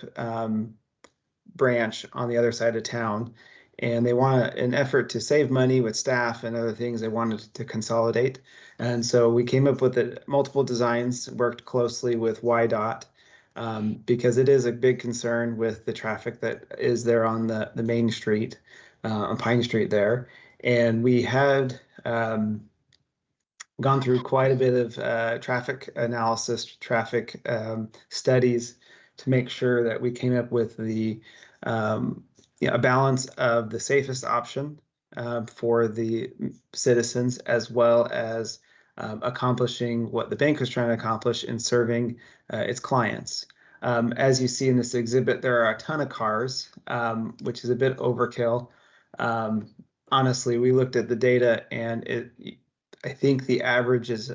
branch on the other side of town. And they want an effort to save money with staff and other things. They wanted to consolidate. And so we came up with multiple designs, worked closely with YDOT because it is a big concern with the traffic that is there on the main street, on Pine Street there. And we had gone through quite a bit of traffic analysis, traffic studies to make sure that we came up with a balance of the safest option for the citizens, as well as accomplishing what the bank was trying to accomplish in serving its clients. As you see in this exhibit, there are a ton of cars, which is a bit overkill. honestly, we looked at the data and I think the average is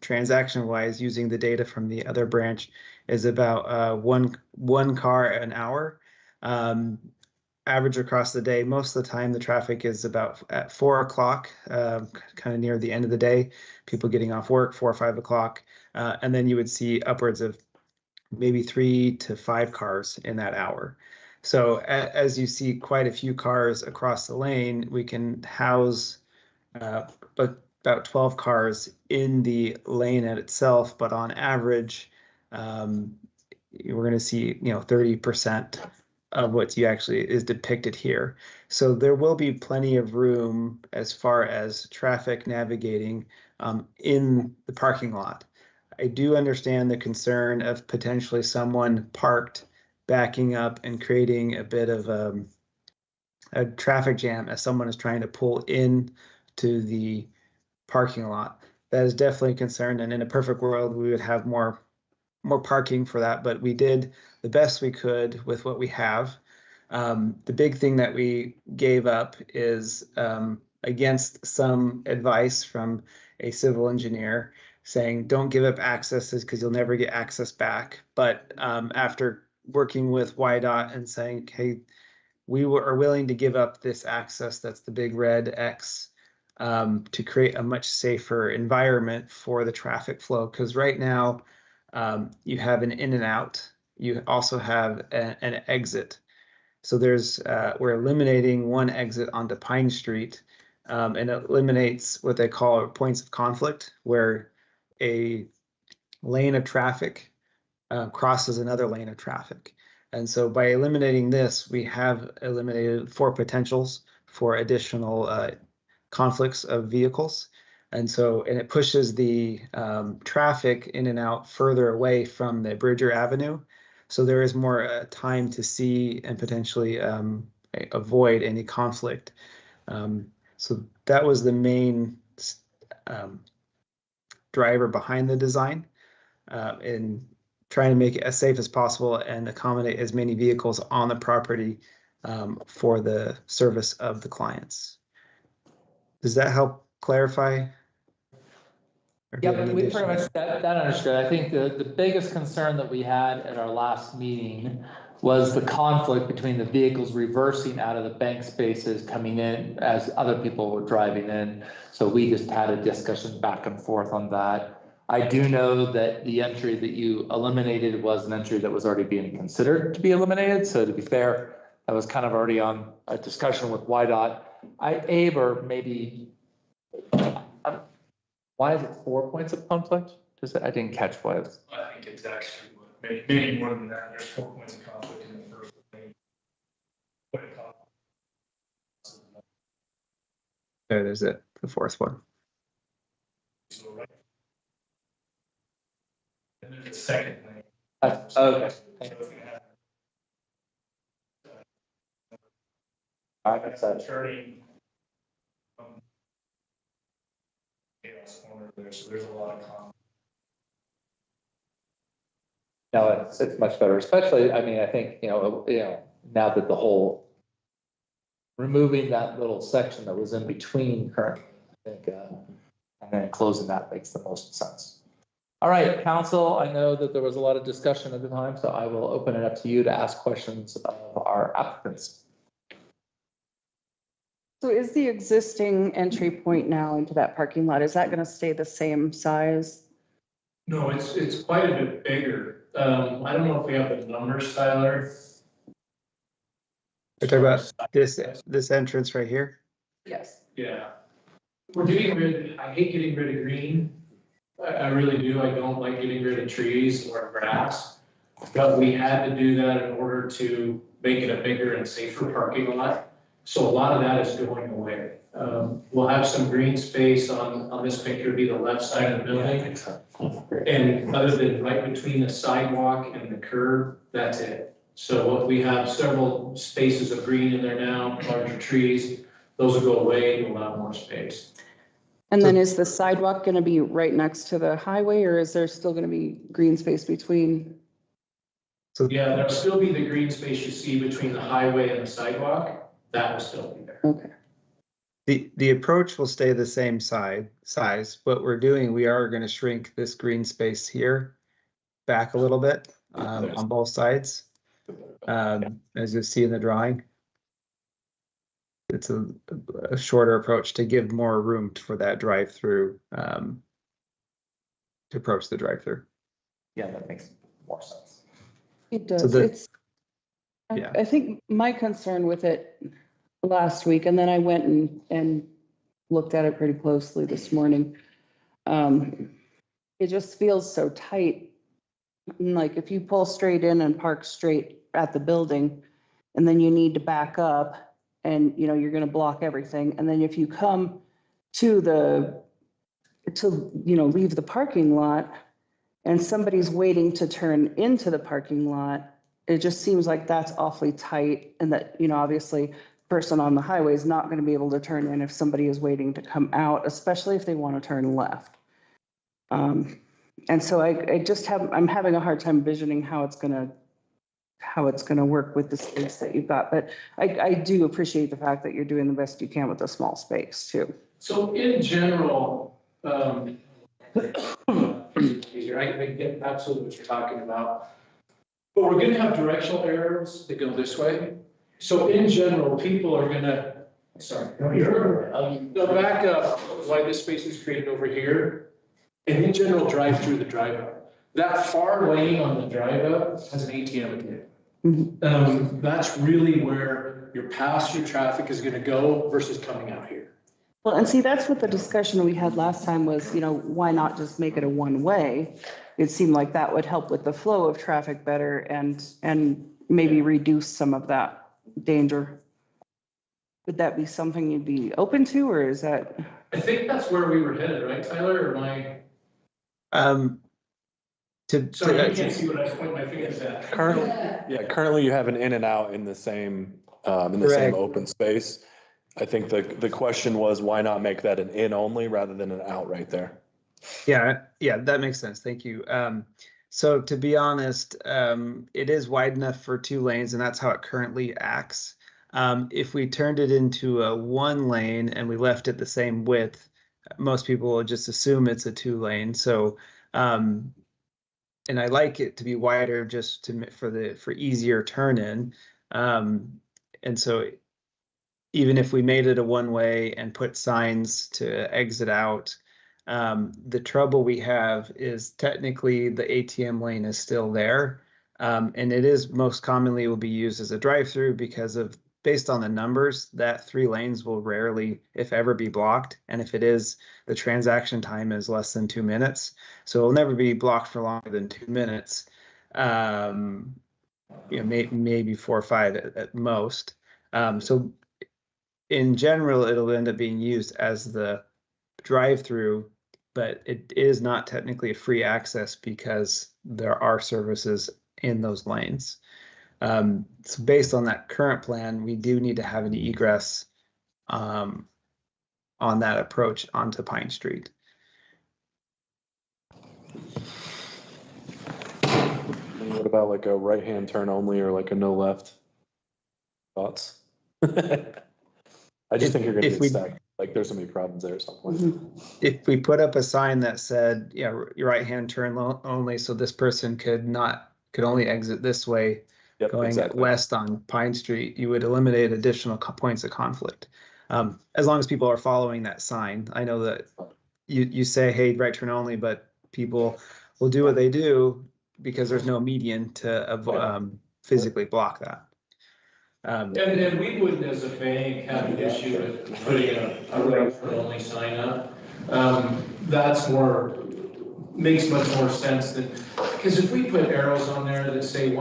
transaction wise using the data from the other branch is about one car an hour. Average across the day. Most of the time, the traffic is about at 4 o'clock, kind of near the end of the day, people getting off work, 4 or 5 o'clock. And then you would see upwards of maybe 3 to 5 cars in that hour. So as you see quite a few cars across the lane, we can house about 12 cars in the lane at itself, but on average, we're going to see 30% of what you actually is depicted here. So there will be plenty of room as far as traffic navigating in the parking lot. I do understand the concern of potentially someone parked backing up and creating a bit of a traffic jam as someone is trying to pull in to the parking lot. That is definitely a concern, and in a perfect world, we would have more parking for that, but we did the best we could with what we have. The big thing that we gave up is against some advice from a civil engineer saying don't give up accesses because you'll never get access back. But after working with YDOT and saying, hey, we are willing to give up this access, that's the big red X, to create a much safer environment for the traffic flow. Because right now, you have an in and out. You also have an exit. So we're eliminating one exit onto Pine Street, and it eliminates what they call points of conflict, where a lane of traffic crosses another lane of traffic. And so by eliminating this, we have eliminated 4 potentials for additional conflicts of vehicles. And it pushes the traffic in and out further away from the Bridger Avenue. So there is more time to see and potentially avoid any conflict. So that was the main driver behind the design, in trying to make it as safe as possible and accommodate as many vehicles on the property for the service of the clients. Does that help clarify? Yep, we pretty much that understood. I think the biggest concern that we had at our last meeting was the conflict between the vehicles reversing out of the bank spaces coming in as other people were driving in. So we just had a discussion back and forth on that. I do know that the entry that you eliminated was an entry that was already being considered to be eliminated. So to be fair, that was kind of already on a discussion with YDOT. Abe, or maybe, why is it 4 points of conflict? I didn't catch why it's. I think it's actually maybe more than that. There's 4 points of conflict in the first thing. There's it, the 4th one. So, right. And there's a second thing. Okay. Turning. Corner there, so there's a lot of conflict. No, it's much better, especially, I mean, I think, now that the whole removing that little section that was in between current, I think, and then closing that makes the most sense. All right, council, I know that there was a lot of discussion at the time, so I will open it up to you to ask questions of our applicants. So is the existing entry point now into that parking lot, is that going to stay the same size? No, it's quite a bit bigger. I don't know if we have the numbers, Tyler. We're talking about this entrance right here? Yes. Yeah. We're getting rid, I hate getting rid of green. I really do. I don't like getting rid of trees or grass. But we had to do that in order to make it a bigger and safer parking lot. So a lot of that is going away. We'll have some green space on this picture, be the left side of the building. And other than right between the sidewalk and the curb, that's it. So we have several spaces of green in there now, larger trees. Those will go away and we'll have more space. And then is the sidewalk going to be right next to the highway, or is there still going to be green space between? So yeah, there'll still be the green space you see between the highway and the sidewalk. That will still be there. Okay. The approach will stay the same size. What we're doing, we are going to shrink this green space here back a little bit on both sides, as you see in the drawing. It's a shorter approach to give more room for that drive-through, to approach the drive-through. Yeah, that makes more sense. It does. So the- It's, Yeah. I think my concern with it last week, and then I went and looked at it pretty closely this morning. It just feels so tight. Like if you pull straight in and park straight at the building, and then you need to back up and, you know, you're gonna block everything. And then if you come to leave the parking lot and somebody's waiting to turn into the parking lot, it just seems like that's awfully tight, and that, you know, obviously the person on the highway is not gonna be able to turn in if somebody is waiting to come out, especially if they want to turn left. And so I'm having a hard time envisioning how it's gonna work with the space that you've got. But I do appreciate the fact that you're doing the best you can with a small space too. So in general, easier, I get absolutely what you're talking about. But we're gonna have directional arrows that go this way. So in general, people are gonna, they'll back up why this space is created over here. And in general, drive through the drive up. That far lane on the drive up has an ATM again. That's really where your passenger traffic is gonna go versus coming out here. Well, and see, that's what the discussion we had last time was, you know, why not just make it a one-way? It seemed like that would help with the flow of traffic better and maybe reduce some of that danger. Would that be something you'd be open to, or is that? I think that's where we were headed, right, Tyler, or am I? Sorry, I can't see what I point my fingers at. Currently you have an in and out in the same Correct. open space. I think the question was, why not make that an in only rather than an out right there? Yeah, that makes sense. Thank you. So to be honest, it is wide enough for 2 lanes, and that's how it currently acts. If we turned it into a 1 lane and we left it the same width, most people will just assume it's a 2 lane. So, and I like it to be wider just for easier turn in. And so even if we made it a 1-way and put signs to exit out, the trouble we have is technically the ATM lane is still there. And it is most commonly will be used as a drive-through because based on the numbers, that 3 lanes will rarely, if ever, be blocked. And if it is, the transaction time is less than 2 minutes. So it'll never be blocked for longer than 2 minutes. Maybe 4 or 5 at most. So in general, it'll end up being used as the drive-through, but it is not technically a free access because there are services in those lanes. So based on that current plan, we do need to have an egress on that approach onto Pine Street. And what about like a right-hand turn only or like a no left? Thoughts? I just think you're gonna get stuck. Like there's so many problems there at some point. If we put up a sign that said, your right-hand turn only, so this person could only exit this way, going west on Pine Street, you would eliminate additional points of conflict. As long as people are following that sign. I know that you say, hey, right turn only, but people will do what they do because there's no median to physically block that. And we wouldn't, as a bank, have an issue with putting a right for only sign up. That's makes much more sense than, because if we put arrows on there that say,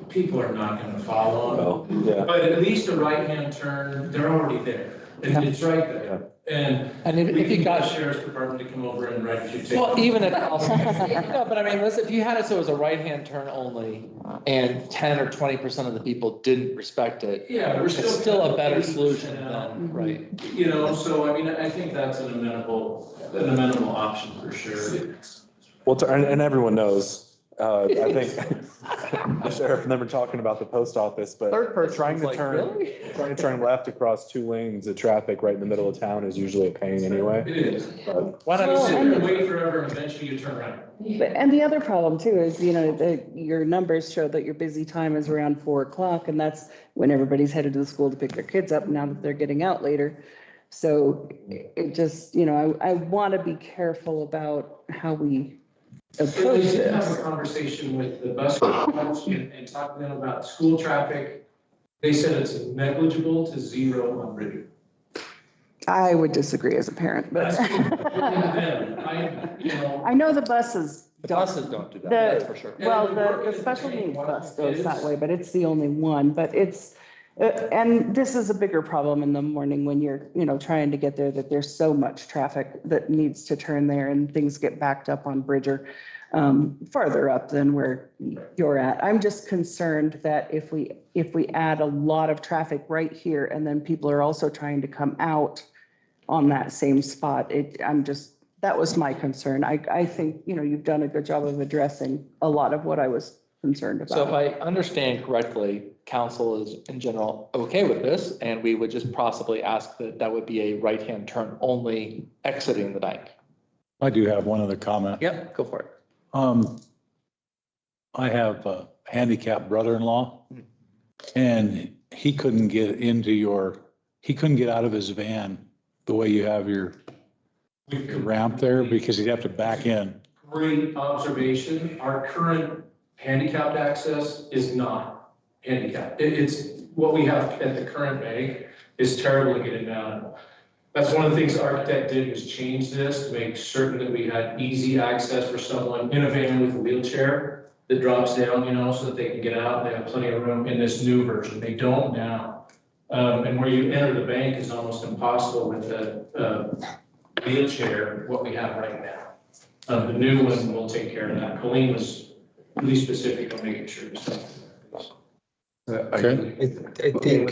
people are not gonna follow them. Yeah. But at least a right-hand turn, they're already there. It's right there. And if you got sheriff's department to come over and write a few tickets. Well, even if, no, but I mean, listen, if you had it so it was a right-hand turn only and 10 or 20% of the people didn't respect it. Yeah, it's still a better solution than, right. You know, so I mean, I think that's an amenable option for sure. Well, and everyone knows, I think the sheriff and them are talking about the post office, but Third person, trying to like, turn, really? trying to turn left across 2 lanes of traffic right in the middle of town is usually a pain anyway. It is. Why not You just sit sit there there? and wait forever and eventually you turn around. And the other problem too is, your numbers show that your busy time is around 4 o'clock, and that's when everybody's headed to the school to pick their kids up now that they're getting out later. So it just, I want to be careful about how we approach I did have this. a conversation with the bus companies and talked to them about school traffic. They said it's negligible to zero on Bridger. I would disagree as a parent, but I know the buses The don't. buses don't do that, that's for sure. Well, the special needs bus goes that way, but it's the only one, but it's, and this is a bigger problem in the morning when you're, trying to get there, that there's so much traffic that needs to turn there and things get backed up on Bridger, farther up than where you're at. I'm just concerned that if we add a lot of traffic right here and then people are also trying to come out on that same spot, that was my concern. I think, you've done a good job of addressing a lot of what I was concerned So if about. I understand correctly, council is in general okay with this, and we would just possibly ask that would be a right-hand turn only exiting the bank. I do have one other comment. Yep, go for it. I have a handicapped brother-in-law, and he couldn't get out of his van the way you have your ramp there, because he'd have to back in. Great observation. Our current handicapped access is not handicapped. It's what we have at the current bank is terrible to get in down. That's one of the things the architect did, was change this to make certain that we had easy access for someone in a van with a wheelchair that drops down, so that they can get out. They have plenty of room in this new version. They don't now. And where you enter the bank is almost impossible with a wheelchair, what we have right now. The new one will take care of that. Colleen was really specific on making sure. Okay. I think,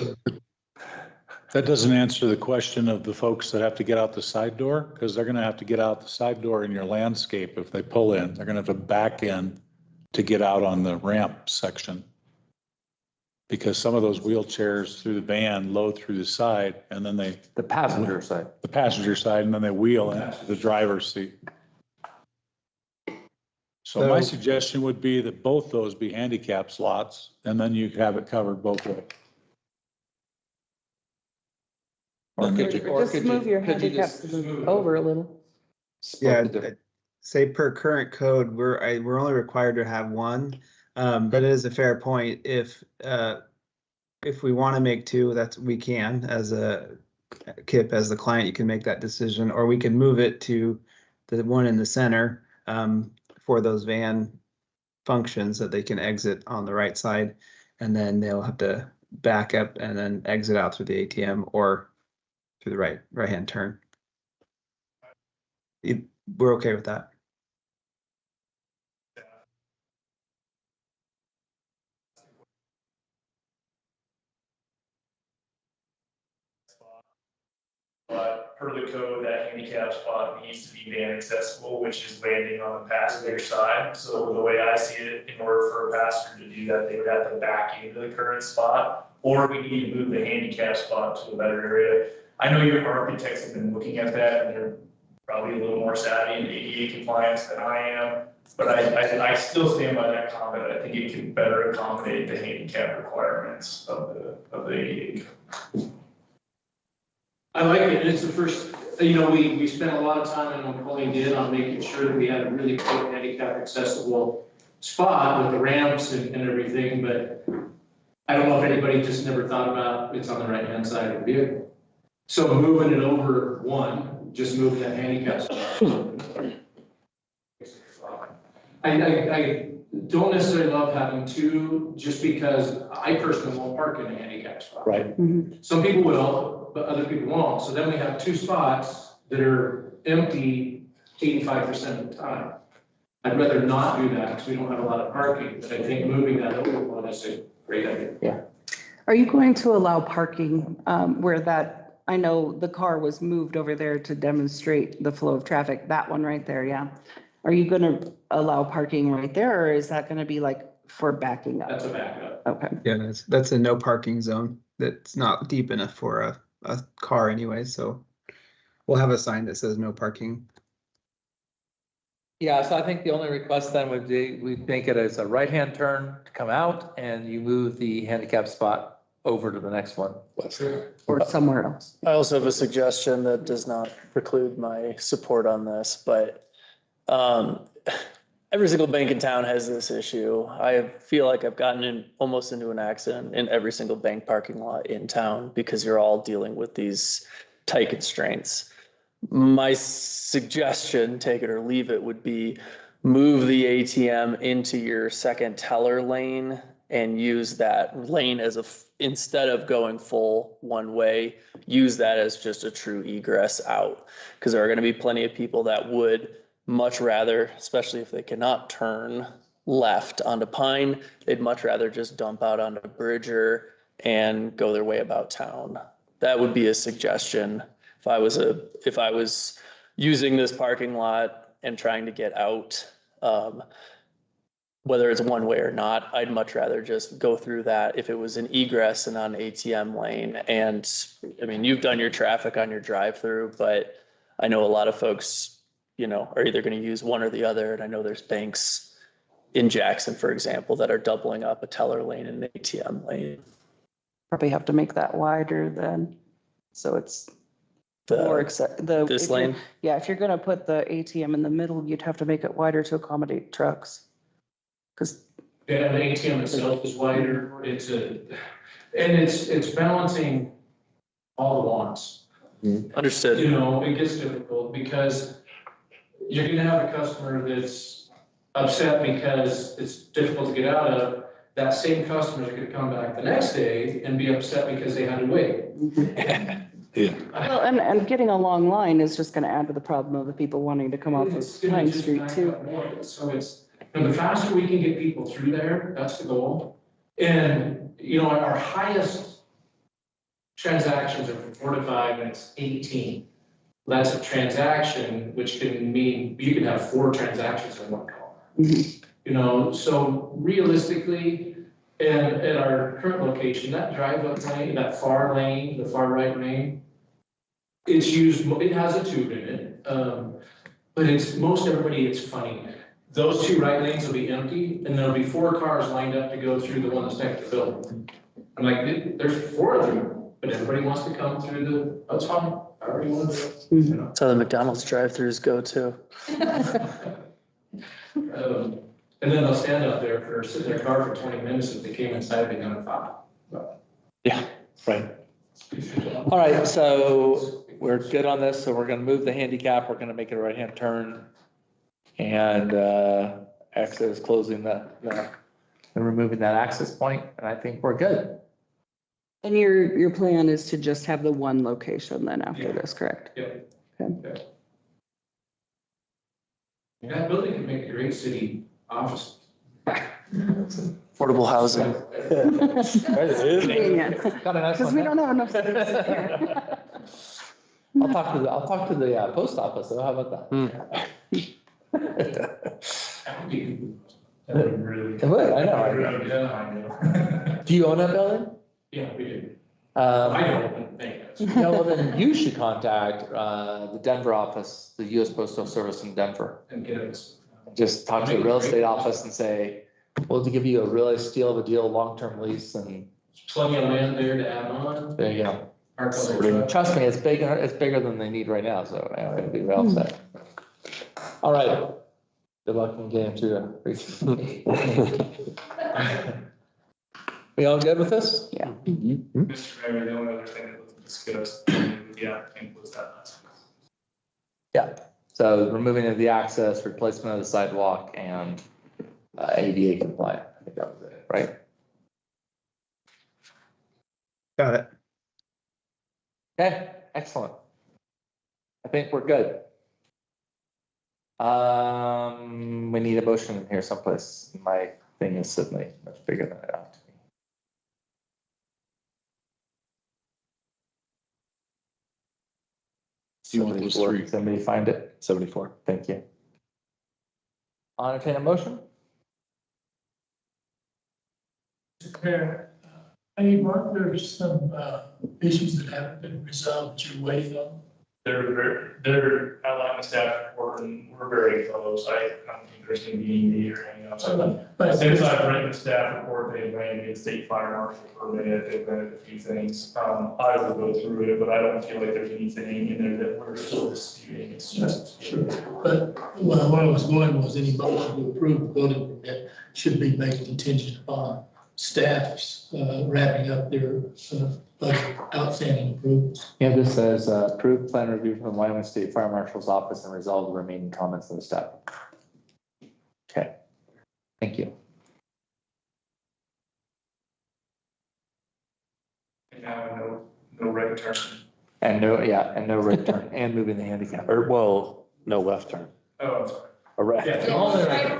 That doesn't answer the question of the folks that have to get out the side door, because they're gonna have to get out the side door in your landscape if they pull in. They're gonna have to back in to get out on the ramp section. Because some of those wheelchairs through the van load through the side, and then The passenger side. and then they wheel into the driver's seat. So my So- suggestion would be that both those be handicap slots, and then you have it covered both ways. Or could you, or Just could you? move your could you handicap just to move over a little. split yeah, the difference? say per current code, we're only required to have one. But it is a fair point. If we want to make two, we can, as a KIP, as the client, you can make that decision, or we can move it to the one in the center, for those van functions that they can exit on the right side, and then they'll have to back up and then exit out through the ATM or through the right-hand turn. We're okay with that. But per the code, that handicap spot needs to be van accessible, which is landing on the passenger side. So the way I see it, in order for a passenger to do that, they would have to back into the current spot, or we need to move the handicap spot to a better area. I know your architects have been looking at that, and they're probably a little more savvy in ADA compliance than I am. But I still stand by that comment. I think it can better accommodate the handicap requirements of the ADA. I like it. It's the first, we spent a lot of time, and what Colleen did, on making sure that we had a really good handicap accessible spot with the ramps and everything, but I don't know if anybody just never thought about it's on the right-hand side of the vehicle. So moving it over one, just moving that handicap spot. I don't necessarily love having two, just because I personally won't park in a handicap spot. Right. Some people will, but other people won't. So then we have two spots that are empty 85% of the time. I'd rather not do that because we don't have a lot of parking, but I think moving that over one is a great idea. Yeah. Are you going to allow parking where that, I know the car was moved over there to demonstrate the flow of traffic, that one right there, yeah. Are you going to allow parking right there, or is that going to be like for backing up. That's a backup. Okay. Yeah, that's a no parking zone. That's not deep enough for a car anyway, so we'll have a sign that says no parking. Yeah, so I think the only request then would be, we make it as a right-hand turn to come out and you move the handicap spot over to the next one. Or somewhere else. I also have a suggestion that does not preclude my support on this, but every single bank in town has this issue. I feel like I've gotten in almost into an accident in every single bank parking lot in town because you're all dealing with these tight constraints. My suggestion, take it or leave it, would be move the ATM into your second teller lane and use that lane as instead of going full one way, use that as just a true egress out. Because there are going to be plenty of people that would much rather, especially if they cannot turn left onto Pine, they'd much rather just dump out onto Bridger and go their way about town. That would be a suggestion. If I was using this parking lot and trying to get out, whether it's one way or not, I'd much rather just go through that if it was an egress and on ATM lane. And I mean, you've done your traffic on your drive-through, but I know a lot of folks, are either going to use one or the other. And I know there's banks in Jackson, for example, that are doubling up a teller lane and an ATM lane. Probably have to make that wider then. So it's more This lane? Yeah, if you're gonna put the ATM in the middle, you'd have to make it wider to accommodate trucks. Cause. Yeah, the ATM itself is wider. It's balancing all the wants. Understood. It gets difficult because you're gonna have a customer that's upset because it's difficult to get out of. That same customer is gonna come back the next day and be upset because they had to wait. Yeah. Well, and getting a long line is just gonna add to the problem of the people wanting to come off It's of gonna Pine just Street back too. up more. So the faster we can get people through there, that's the goal. And, our highest transactions are from 4 to 5 and it's 18. That's a transaction, which can mean you can have 4 transactions in one call. So realistically, and at our current location, that drive-up lane, that far lane, the far right lane, it has a tube in it. But most everybody, it's funny. Those 2 right lanes will be empty and there'll be 4 cars lined up to go through the one that's next to the building. I'm like, there's 4 of them, but everybody wants to come through that's fine. However you want to do it. That's how the McDonald's drive-throughs go too. And then they'll stand up there sit in their car for 20 minutes. If they came inside, they'd done 5. Yeah, right. All right, so we're good on this. So we're gonna move the handicap. We're gonna make it a right-hand turn. And access closing and removing that access point. And I think we're good. And your plan is to just have the one location then after this, correct? Yep. Okay. That building could make a great city office. Affordable housing. Convenient. Got a nice Because one we there. don't have enough space here. I'll talk to the post office. So how about that? That would be really. It would, I know. Do you own that building? Yeah, we do. I don't think that's. No, well, then you should contact the Denver office, the US Postal Service in Denver. And get us. Just talk to the real estate office and say, we'll give you a really steal of a deal, long-term lease, and Plenty of land there to add on. there you go. Our color. Trust me, it's bigger than they need right now, so it'll be well set. All right. Good luck in getting through it. We all good with this? Yeah. Mr. Mayor, the only other thing that was discussed, I think was that last. Yeah, so removing the access, replacement of the sidewalk, and ADA compliant. I think that was it, right? Got it. Okay, excellent. I think we're good. We need a motion in here someplace. My thing is suddenly much bigger than it ought to be. You want those 3? Somebody find it? 74. Thank you. I'll entertain a motion. Mr. Mayor, Mark, there's some issues that haven't been resolved that you're waiting on. They're outlined in the staff report and we're very close. I don't think there's gonna be any major hangups. But Since I've written the staff report, they've granted state fire marshal permit, they've granted a few things. I will go through it, but I don't feel like there's anything in there that we're still disputing. It's just. But where I was going was any motion to approve the building permit should be made contingent upon staff's wrapping up their budget outstanding approvals. Yeah, this says approved plan review from the Wyoming State Fire Marshal's Office and resolve the remaining comments in the staff. Okay, thank you. And now no right turn. And no, yeah, and no right turn and moving the handicap. Or, well, no left turn. Oh, I'm sorry. A right. Yeah, only right.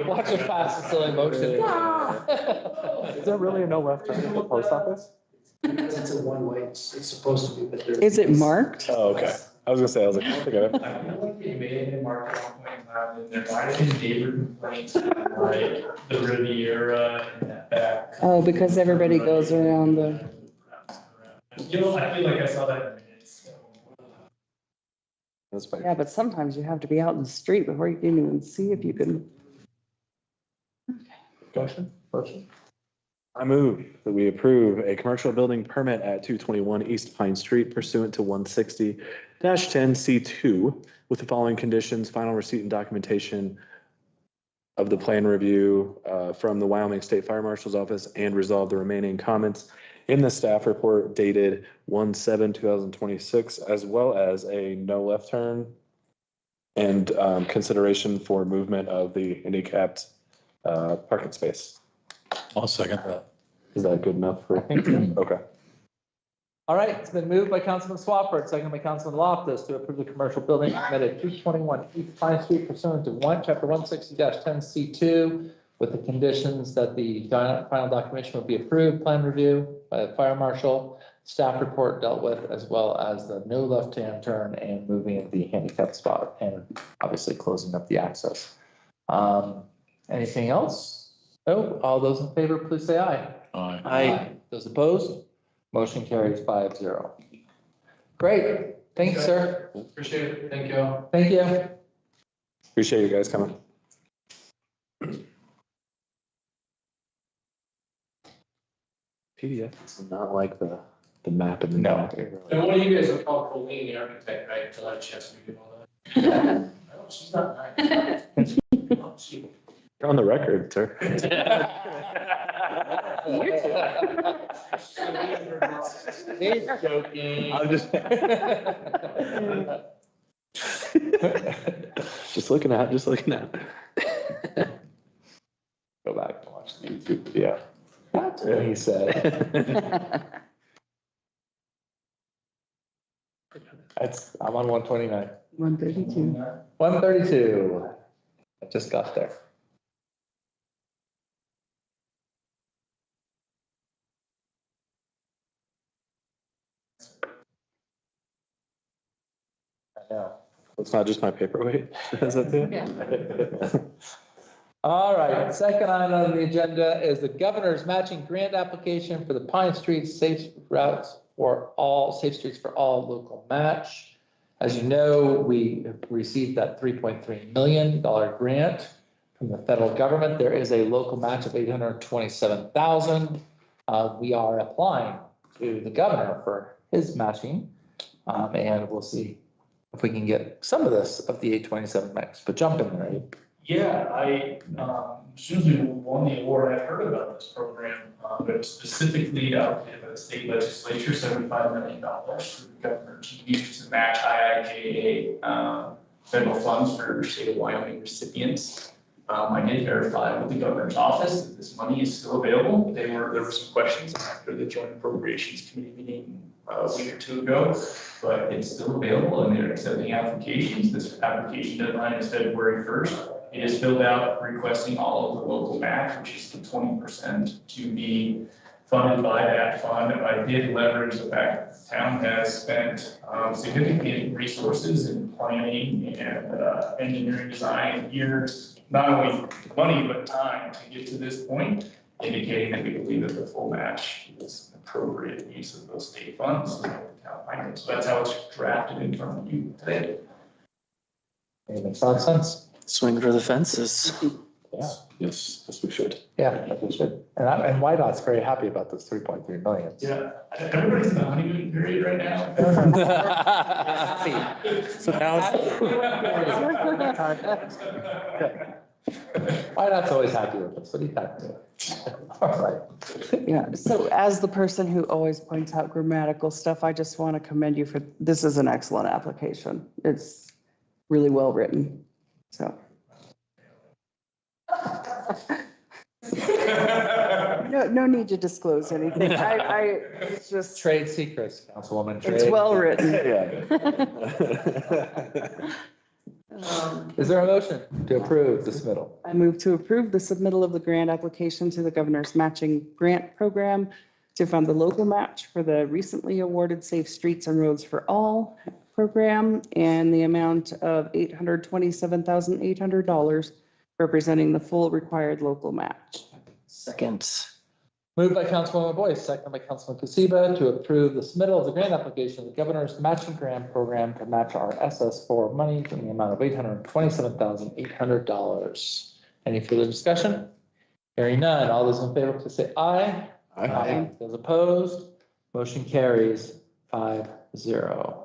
Watch it pass the silly motion. Is there really a no left turn at the post office? It's a one-way, it's supposed to be, but there. Is it marked? Oh, okay. I was gonna say, I was like, I think I. I feel like they may have been marked at one point in time, and there might have been neighbor complaints, like the Riviera and that back. Oh, because everybody goes around the, You know, I feel like I saw that in minutes. That's fine. yeah, but sometimes you have to be out in the street before you can even see if you can. Motion? I move that we approve a commercial building permit at 221 East Pine Street pursuant to 160-10C2 with the following conditions: final receipt and documentation of the plan review from the Wyoming State Fire Marshal's Office, and resolve the remaining comments in the staff report dated 1/7/2026, as well as a no left turn and consideration for movement of the handicapped parking space. I'll second that. Is that good enough for? Okay. All right, it's been moved by Councilman Swafford, seconded by Councilman Loftus to approve the commercial building permit at 221 East Pine Street pursuant to chapter 160-10C2 with the conditions that the final documentation will be approved, plan review by the fire marshal, staff report dealt with, as well as the no left-hand turn and moving the handicap spot and obviously closing up the access. Anything else? No, all those in favor, please say aye. Aye. Those opposed? Motion carries 5-0. Great, thanks, sir. Appreciate it. Thank you. Thank you. Appreciate you guys coming. PDF is not like the map in the. No. And one of you guys will call Colleen, the architect, right, to let Chess read all that. No, she's not nice. Oh, she- You're on the record, sir. He's joking. I'm just. Just looking at. Go back and watch the YouTube video. That's what he said. I'm on 129. 132. 132. I just got there. I know. It's not just my paperweight. Is that it? Yeah. All right, second item on the agenda is the governor's matching grant application for the Pine Street Safe Routes for All, Safe Streets for All local match. As you know, we received that $3.3 million grant from the federal government. There is a local match of $827,000. We are applying to the governor for his matching, and we'll see if we can get some of this of the 827 mix, but jump in there. Yeah, I, as soon as we won the award, I've heard about this program, but it was specifically allocated by the state legislature, $75 million for the governor to use to match IIJA federal funds for state of Wyoming recipients. I did verify with the governor's office that this money is still available. There were some questions after the Joint Appropriations Committee meeting a week or two ago, but it's still available and they're accepting applications. This application deadline is February 1st. It is filled out requesting all of the local match, which is the 20% to be funded by that fund. I did leverage the fact that the town has spent significant resources in planning and engineering design years, not only money, but time to get to this point. indicating that we believe that the full match is an appropriate use of those state funds. So that's how it's drafted in front of you today. Makes a lot of sense. Swing for the fences. Yeah. Yes, we should. Yeah, we should. And YDOT's very happy about this 3.3 million. Yeah, everybody's in the honeymoon period right now. So now YDOT's always happy with us. What do you got to do? All right. Yeah, so as the person who always points out grammatical stuff, I just want to commend you for, this is an excellent application. It's really well written, so. No need to disclose anything. It's just. Trade secrets, Councilwoman. It's well written. Is there a motion to approve the submittal? I move to approve the submittal of the grant application to the governor's matching grant program to fund the local match for the recently awarded Safe Streets and Roads for All program and the amount of $827,800, representing the full required local match. Second. Moved by Councilwoman Boyce, second by Councilman Kusiba to approve the submittal of the grant application of the governor's matching grant program to match our SS4 money in the amount of $827,800. Any further discussion? Hearing none. All those in favor, please say aye. Aye. Those opposed, motion carries 5-0.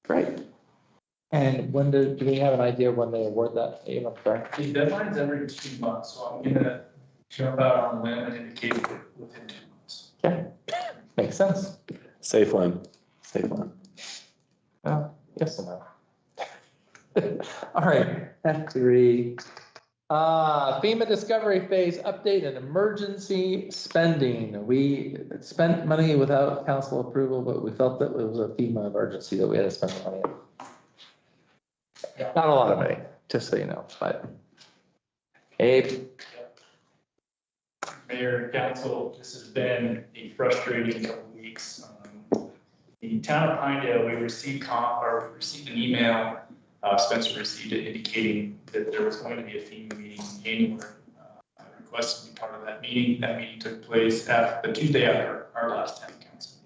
Great. And when do we have an idea of when they award that? I'm sorry. The deadline's every 2 months, so I'm gonna jump out on a limb and indicate it within 2 months. Okay, makes sense. Safe limb. Safe limb. Well, yes and no. All right, F3. FEMA Discovery Phase Update and Emergency Spending. We spent money without council approval, but we felt that it was a FEMA emergency that we had to spend the money on. Not a lot of money, just so you know, but. Abe. Mayor, council, this has been a frustrating couple of weeks. The town of Pinedale, we received an email, Spencer received it indicating that there was going to be a FEMA meeting in January. I requested to be part of that meeting. That meeting took place the Tuesday after our last town council.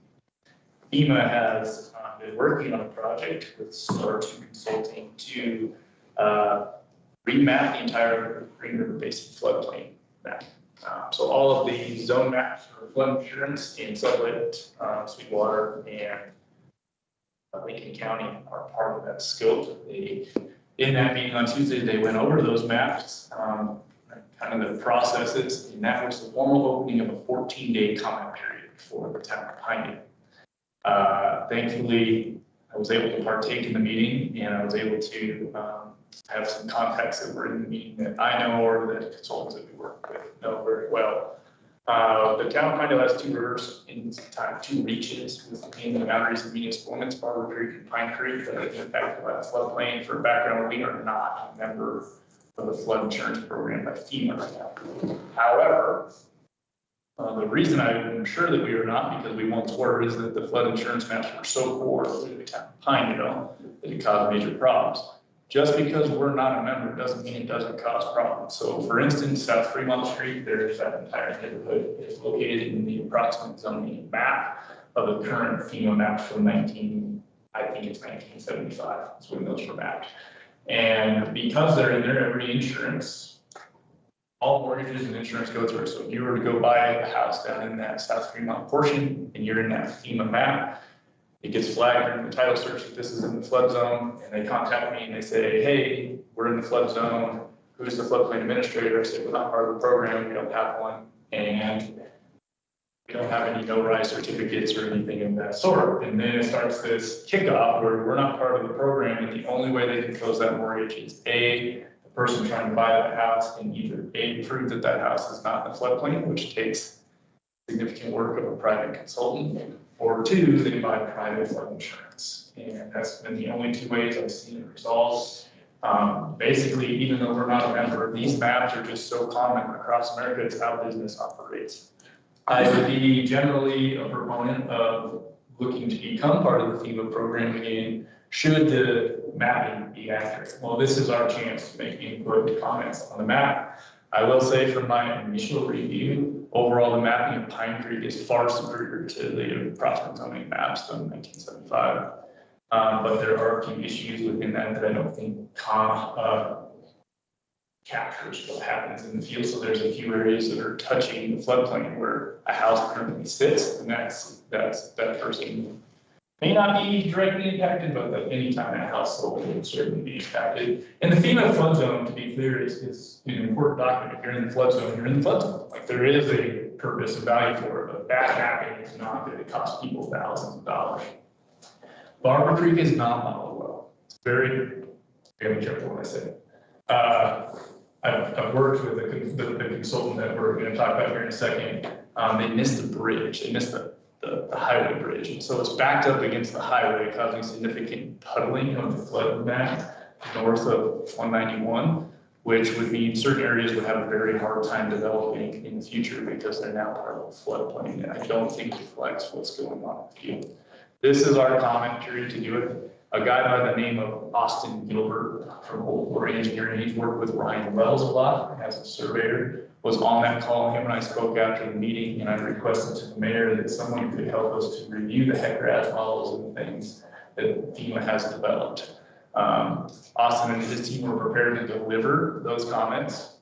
FEMA has been working on a project with Star 2 Consulting to remap the entire Green River Basin floodplain map. So all of the zone maps for flood insurance in Sublette, Sweetwater, and Lincoln County are part of that scope. In that meeting on Tuesday, they went over those maps, kind of the processes, and that was the formal opening of a 14-day comment period for the town of Pinedale. Thankfully, I was able to partake in the meeting, and I was able to have some contacts that were in the meeting that I know or that consultants that we work with know very well. The town of Pinedale has 2 rivers in time, 2 reaches within the boundaries of municipal limits, Barber Creek and Pine Creek, that is impacted by the floodplain. For background, we are not a member of the flood insurance program by FEMA right now. However, the reason I'm sure that we are not, because we once were, is that the flood insurance maps were so poor to the town of Pinedale that it caused major problems. Just because we're not a member doesn't mean it doesn't cause problems. So for instance, South Fremont Street, there's that entire neighborhood is located in the approximate zoning map of the current FEMA map from I think it's 1975, that's when those were mapped. And because they're in there, every insurance, all mortgages and insurance go through. So if you were to go buy a house down in that South Fremont portion and you're in that FEMA map, it gets flagged during the title search that this is in the flood zone, and they contact me and they say, hey, we're in the flood zone. Who's the floodplain administrator? I say, we're not part of the program. We don't have one. And we don't have any no-rise certificates or anything of that sort. And then it starts this kickoff where we're not part of the program, and the only way they can close that mortgage is the person trying to buy that house and either prove that that house is not in the floodplain, which takes significant work of a private consultant, or 2, they buy private flood insurance. And that's been the only 2 ways I've seen it resolved. Basically, even though we're not a member, these maps are just so common across America, it's how business operates. I would be generally a proponent of looking to become part of the FEMA program again, should the mapping be accurate. Well, this is our chance to make input comments on the map. I will say from my initial review, overall, the mapping of Pine Creek is far superior to the approximate zoning maps done in 1975. But there are a few issues within that I don't think captures what happens in the field. So there's a few areas that are touching the floodplain where a house currently sits, and that person may not be directly impacted, but that anytime a house sold would certainly be impacted. And the FEMA flood zone, to be clear, is an important document. If you're in the flood zone, you're in the flood zone. Like there is a purpose and value for it, but bad mapping is not going to cost people thousands of dollars. Barber Creek is not modeled well. It's very careful when I say it. I've worked with the consultant that we're going to talk about here in a second. They missed the bridge. They missed the highway bridge. And so it's backed up against the highway, causing significant puddling of the flood map north of 191, which would mean certain areas would have a very hard time developing in the future because they're now part of the floodplain. And I don't think reflects what's going on in the field. This is our comment period to do it. A guy by the name of Austin Gilbert from Old War Engineering, he's worked with Ryan Wells a lot as a surveyor, was on that call. Him and I spoke after the meeting, and I requested to the mayor that someone could help us to review the HECRAS models and things that FEMA has developed. Austin and his team were prepared to deliver those comments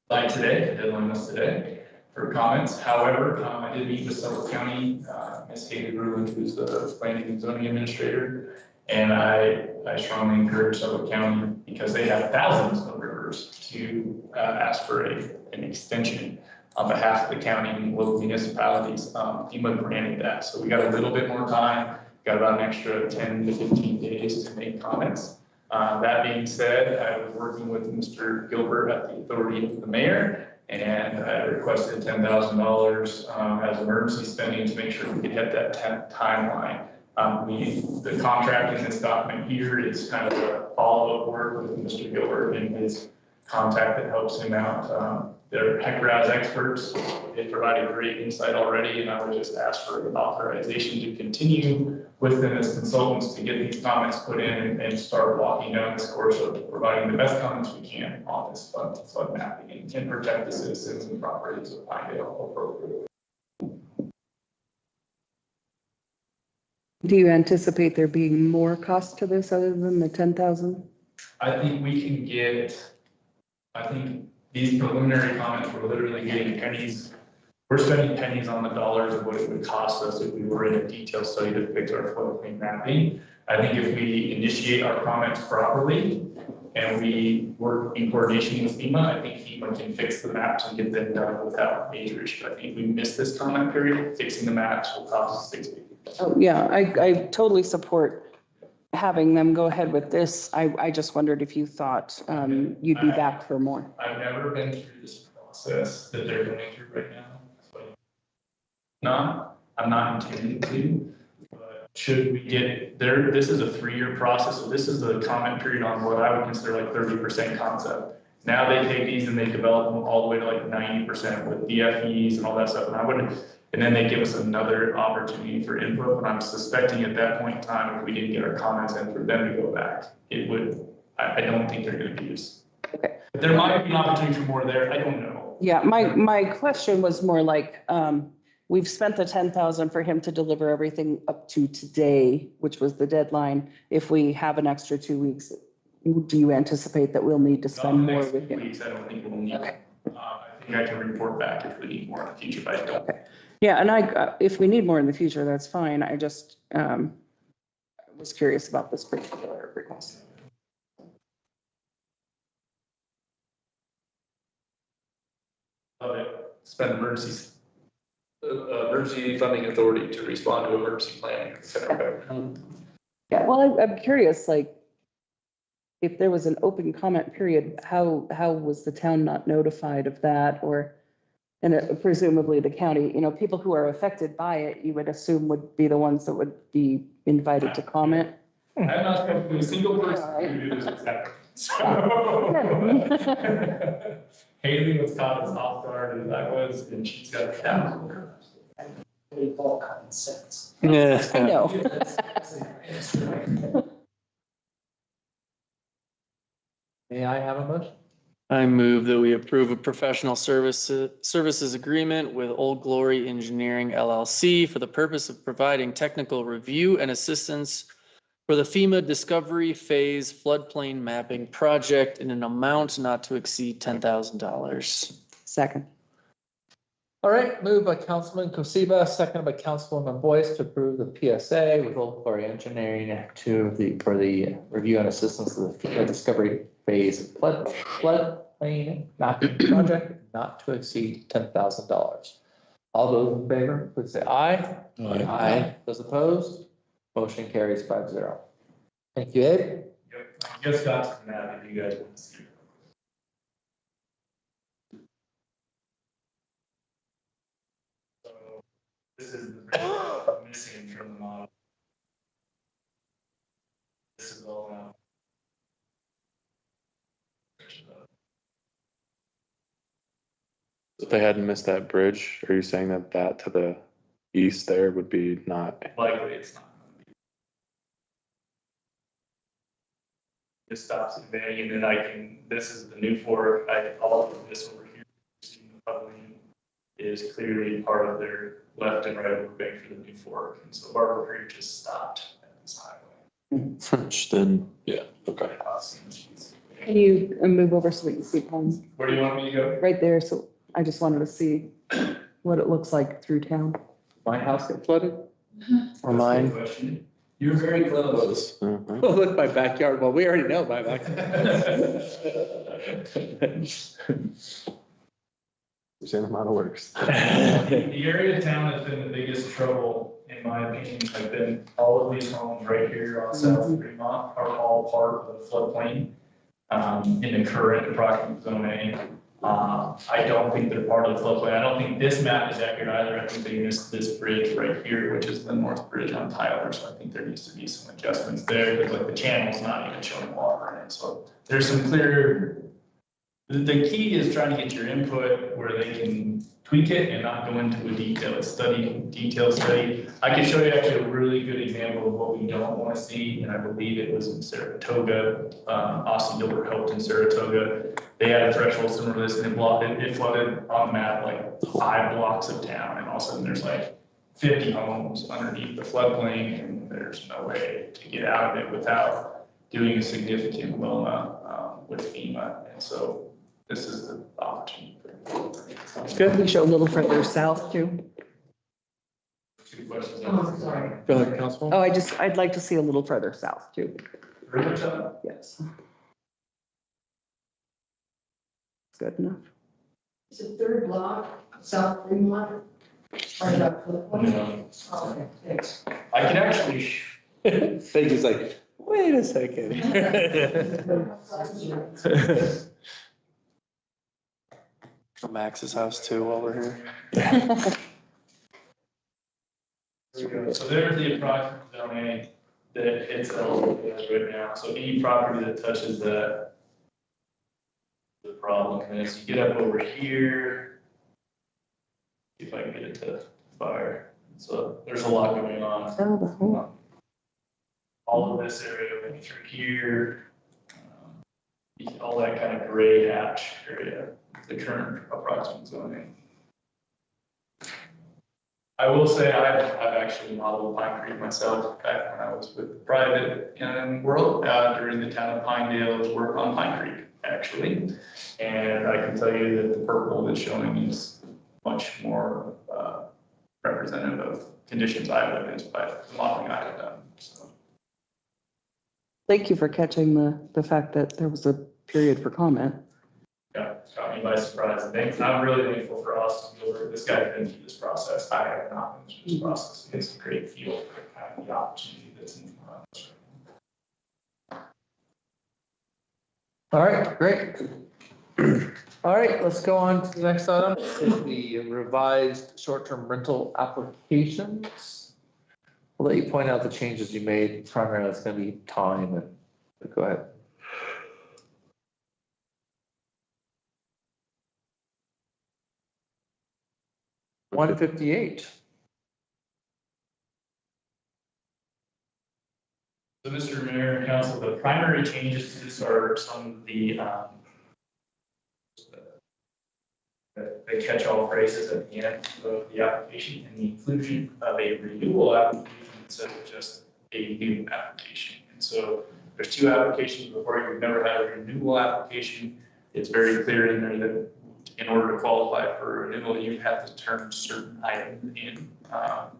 by today. The deadline was today for comments. However, I did meet with Suffolk County, Ms. Haley Ruland, who's the planning and zoning administrator. And I strongly encourage Suffolk County, because they have thousands of rivers, to ask for an extension on behalf of the county and local municipalities. FEMA granted that. So we got a little bit more time, got about an extra 10 to 15 days to make comments. That being said, I was working with Mr. Gilbert at the authority of the mayor, and I requested $10,000 as emergency spending to make sure we could hit that timeline. The contract in this document here is kind of a follow-up work with Mr. Gilbert and his contact that helps him out. They're HECRAS experts. They provided great insight already, and I would just ask for an authorization to continue with them as consultants to get these comments put in and start walking down this course of providing the best comments we can on this flood mapping and protect the citizens and properties of Pinedale appropriately. Do you anticipate there being more cost to this other than the 10,000? I think we can I think these preliminary comments, we're literally getting pennies. We're spending pennies on the dollars of what it would cost us if we were in a detailed study to fix our floodplain mapping. I think if we initiate our comments properly and we work in coordination with FEMA, I think FEMA can fix the maps and get them done without major issue. I think we missed this comment period. Fixing the maps will cost us 6 weeks. Oh, yeah, I totally support having them go ahead with this. I just wondered if you thought you'd be back for more. I've never been through this process that they're going through right now. So I'm not intending to, but should we get there, this is a 3-year process. So this is the comment period on what I would consider like 30% concept. Now they take these and they develop them all the way to like 90% with DFEs and all that stuff. And then they give us another opportunity for input. But I'm suspecting at that point in time, if we didn't get our comments in for them to go back, I don't think they're going to be used. Okay. There might be an opportunity for more there. I don't know. Yeah, my question was more like, we've spent the 10,000 for him to deliver everything up to today, which was the deadline. If we have an extra 2 weeks, do you anticipate that we'll need to spend more with him? Weeks, I don't think we'll need. Okay. I think I can report back if we need more in the future, but I don't. Okay. Yeah, and if we need more in the future, that's fine. I just was curious about this particular request. Love it. Spend emergency funding authority to respond to emergency planning. Yeah, well, I'm curious, like, if there was an open comment period, how was the town not notified of that? And presumably the county, people who are affected by it, you would assume would be the ones that would be invited to comment. I'm not spoken to a single person who knew this was happening. So Haley was caught as off guard as I was, and she's got a down. We've all common sense. Yeah. I know. May I have a motion? I move that we approve a professional services agreement with Old Glory Engineering LLC for the purpose of providing technical review and assistance for the FEMA Discovery Phase floodplain mapping project in an amount not to exceed $10,000. Second. All right, moved by Councilman Cosiva, seconded by Councilwoman Boyce to approve the PSA with Old Quarry Engineering for the review and assistance of the FEMA Discovery Phase floodplain mapping project not to exceed $10,000. All those in favor, please say aye. Aye. Those opposed? Motion carries 5-0. Thank you, Abe. Yep, I just got to the map if you guys want to see. So this is the bridge missing from the model. This is all now. If they hadn't missed that bridge, are you saying that to the east there would be not? Likely it's not. It stops at Bay, and then I can, this is the new fork, all of this over here, is clearly part of their left and right of bank for the new fork, and so Barber Creek just stopped at this highway. Then, yeah, okay. Can you move over so we can see Pond? Where do you want me to go? Right there, so I just wanted to see what it looks like through town. My house get flooded? Or mine? Question. You're very close. Mhm. Oh, look, my backyard. Well, we already know my backyard. You're saying the model works. The area of town that's been the biggest trouble, in my opinion, have been all of these homes right here on South Fremont are all part of the floodplain in the current approximate zone A. I don't think they're part of the floodplain. I don't think this map is accurate either. I think they missed this bridge right here, which is the North Bridge on Tyler. So I think there needs to be some adjustments there because like the channel's not even showing water in it. So there's some clear, the key is trying to get your input where they can tweak it and not go into a detailed study. I can show you actually a really good example of what we don't want to see, and I believe it was in Saratoga. Austin Gilbert helped in Saratoga. They had a threshold similar to this, and it flooded on the map like 5 blocks of town, and all of a sudden there's like 50 homes underneath the floodplain, and there's no way to get out of it without doing a significant LOMA with FEMA, and so this is the opportunity. It's good. We show a little further south too. 2 questions. Oh, sorry. Go ahead, Councilman. Oh, I'd like to see a little further south too. Yes. Good enough. Is it 3rd block, South Fremont? Right up to the point? No. Okay, thanks. I can actually, Think is like, wait a second. Max's house too while we're here. there we go. So there's the approximate zone A that it's eligible right now. So any property that touches that, the problem. And as you get up over here, see if I can get it to fire. So there's a lot going on. All of this area right through here, all that kind of gray hatch area, the current approximate zoning. I will say I've actually modeled Pine Creek myself back when I was with the private world during the town of Pinedale work on Pine Creek, actually. And I can tell you that the purple that's showing is much more representative of conditions I lived by the modeling I have done. So. Thank you for catching the fact that there was a period for comment. Yeah, caught me by surprise. I'm really thankful for Austin Gilbert. This guy's been through this process. I have not been through this process. It's a great feel for kind of the opportunity that's in front of us. All right, great. All right, let's go on to the next item, the revised short-term rental applications. I'll let you point out the changes you made. Primarily, it's going to be time, and go ahead. $158. So, Mr. Mayor and Council, the primary changes to this are some of the the catch-all phrases at the end of the application and the inclusion of a renewal application instead of just a new application. And so there's two applications before you've never had a renewal application. It's very clear in there that in order to qualify for a renewal, you have to turn certain items in.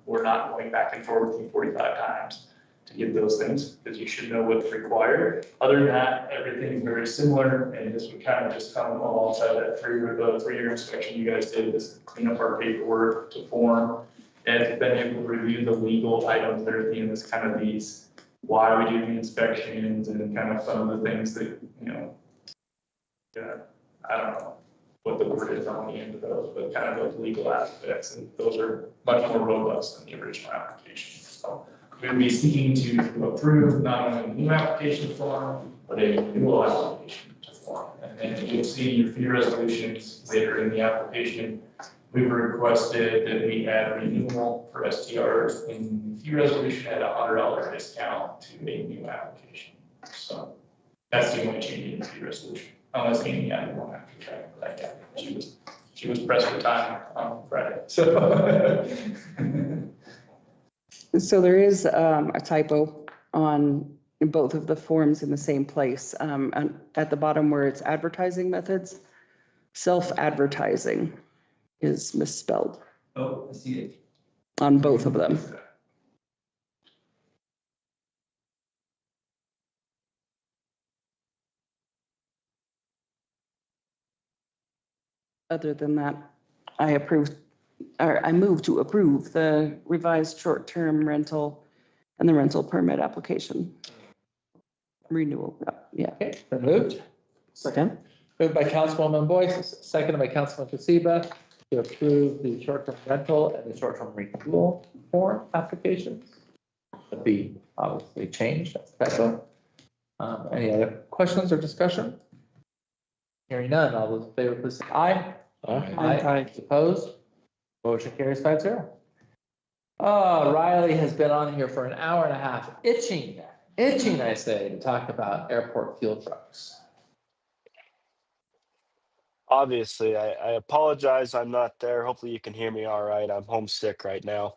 We're not going back and forth with you 45 times to get those things, because you should know what's required. Other than that, everything is very similar, and this would kind of just come alongside that three-year inspection you guys did, is clean up our paperwork to form, and then able to review the legal items that are at the end, is kind of these, why we do the inspections, and kind of some of the things that, I don't know what the word is on the end of those, but kind of those legal aspects, and those are much more robust than the original application. So we'll be seeking to approve not only a new application form, but a renewal application form. And then you'll see your fee resolutions later in the application. We've requested that we add renewal for STRs in fee resolution at $100 discount to a new application. So that's the only change in the fee resolution, unless Amy added one after that. But I got it. She was pressed for time on Friday. So. So there is a typo on both of the forms in the same place. And at the bottom where it's advertising methods, self-advertising is misspelled. Oh, I see it. On both of them. Other than that, I move to approve the revised short-term rental and the rental permit application. Renewal, yeah. Okay, been moved. Second. Moved by Councilwoman Boyce, seconded by Councilman Kasiba, to approve the short-term rental and the short-term renewal form applications. That'd be obviously changed, that's typo. Any other questions or discussion? Hearing none, all those in favor, please say aye. Aye. Opposed? Motion carries 5-0. Oh, Riley has been on here for an hour and a half, itching, I say, to talk about airport fuel trucks. Obviously, I apologize. I'm not there. Hopefully you can hear me all right. I'm homesick right now.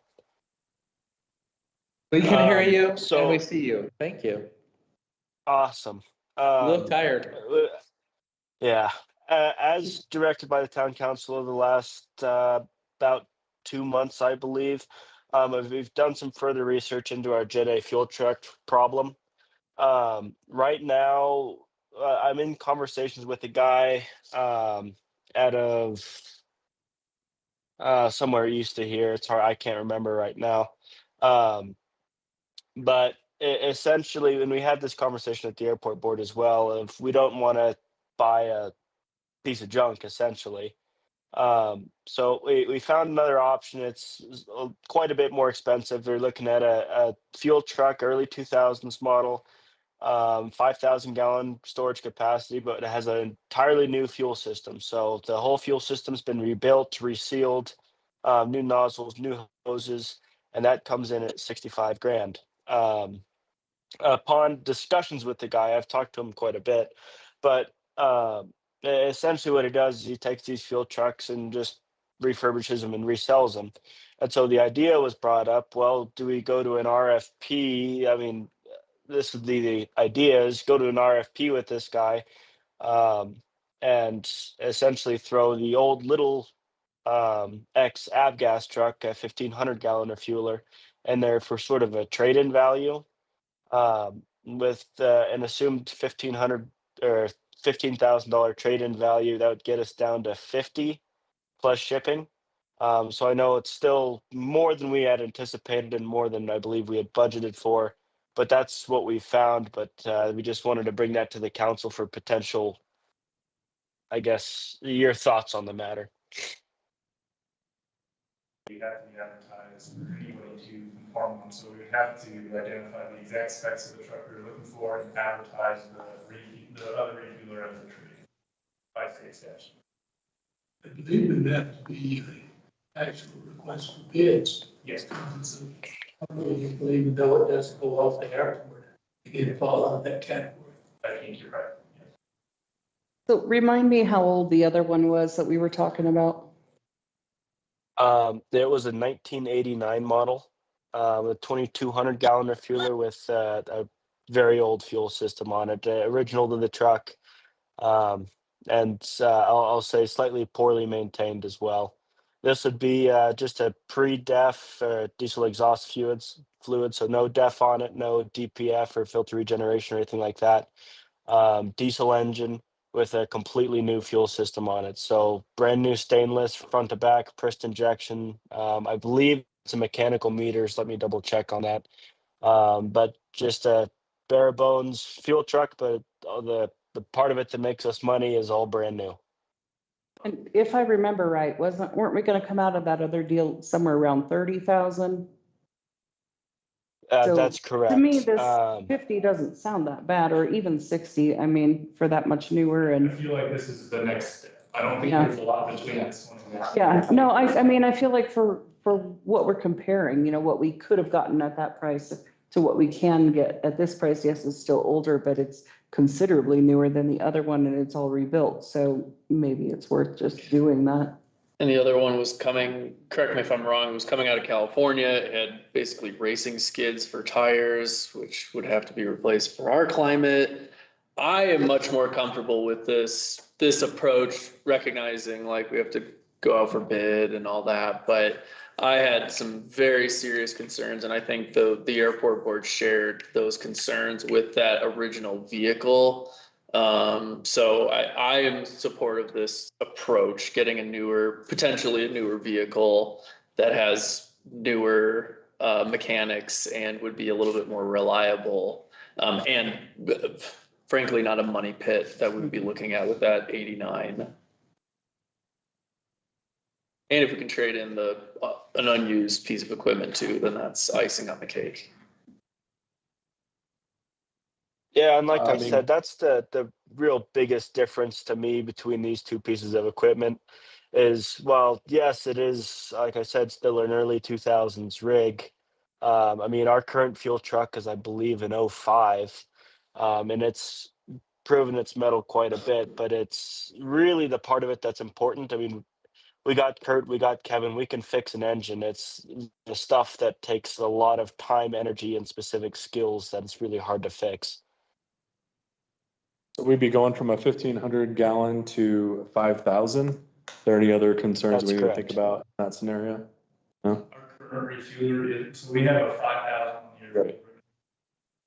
We can hear you and we see you. Thank you. Awesome. You look tired. Yeah. As directed by the town council over the last about 2 months, I believe, we've done some further research into our Jet A fuel truck problem. Right now, I'm in conversations with a guy out of somewhere east of here. It's hard, I can't remember right now. But essentially, when we had this conversation at the airport board as well, if we don't want to buy a piece of junk, essentially. So we found another option. It's quite a bit more expensive. They're looking at a fuel truck, early 2000s model. 5,000 gallon storage capacity, but it has an entirely new fuel system. So the whole fuel system's been rebuilt, resealed, new nozzles, new hoses, and that comes in at 65 grand. Upon discussions with the guy, I've talked to him quite a bit, but essentially what he does is he takes these fuel trucks and just refurbishes them and resells them. And so the idea was brought up, well, do we go to an RFP? I mean, this would be the idea, is go to an RFP with this guy and essentially throw the old little ex avgas truck, a 1,500 gallon refueler, in there for sort of a trade-in value with an assumed $1,500 or $15,000 trade-in value. That would get us down to 50 plus shipping. So I know it's still more than we had anticipated and more than I believe we had budgeted for. But that's what we found, but we just wanted to bring that to the council for potential, I guess, your thoughts on the matter. We have to be advertised for anybody to inform them, so we would have to identify the exact specs of the truck we were looking for and advertise the other refueler as a trade by state statute. I believe it would have to be an actual request for bids. Yes. I really believe it, though it doesn't go off the airport, it fall out of that category. I think you're right. Yes. So remind me how old the other one was that we were talking about? It was a 1989 model, a 2,200 gallon refueler with a very old fuel system on it, original to the truck. And I'll say slightly poorly maintained as well. This would be just a pre-def diesel exhaust fluid, so no def on it, no DPF or filter regeneration or anything like that. Diesel engine with a completely new fuel system on it. So brand new stainless front to back, pressed injection. I believe it's a mechanical meters. Let me double check on that. But just a bare bones fuel truck, but the part of it that makes us money is all brand new. And if I remember right, weren't we gonna come out of that other deal somewhere around 30,000? So, That's correct. To me, this 50 doesn't sound that bad, or even 60, I mean, for that much newer I and, feel like this is the next step. I don't think Yeah. there's a lot between this one and that. yeah, no, I mean, I feel like for what we're comparing, what we could have gotten at that price to what we can get at this price, yes, it's still older, but it's considerably newer than the other one and it's all rebuilt, so maybe it's worth just doing that. And the other one was coming, correct me if I'm wrong, it was coming out of California. It had basically racing skids for tires, which would have to be replaced for our climate. I am much more comfortable with this approach, recognizing like we have to go out for bid and all that, but I had some very serious concerns, and I think the airport board shared those concerns with that original vehicle. So I am supportive of this approach, getting potentially a newer vehicle that has newer mechanics and would be a little bit more reliable. And frankly, not a money pit that we'd be looking at with that 89. And if we can trade in an unused piece of equipment too, then that's icing on the cake. Yeah, and like I said, that's the real biggest difference to me between these two pieces of equipment is, well, yes, it is, like I said, still an early 2000s rig. I mean, our current fuel truck is, I believe, an 05, and it's proven its metal quite a bit, but it's really the part of it that's important. I mean, we got Kurt, we got Kevin, we can fix an engine. It's the stuff that takes a lot of time, energy, and specific skills that it's really hard to fix. So we'd be going from a 1,500 gallon to 5,000. Are there any other concerns That's we need correct. to think about in that scenario? No? Our current refueler is, so we have a 5,000 here. Right.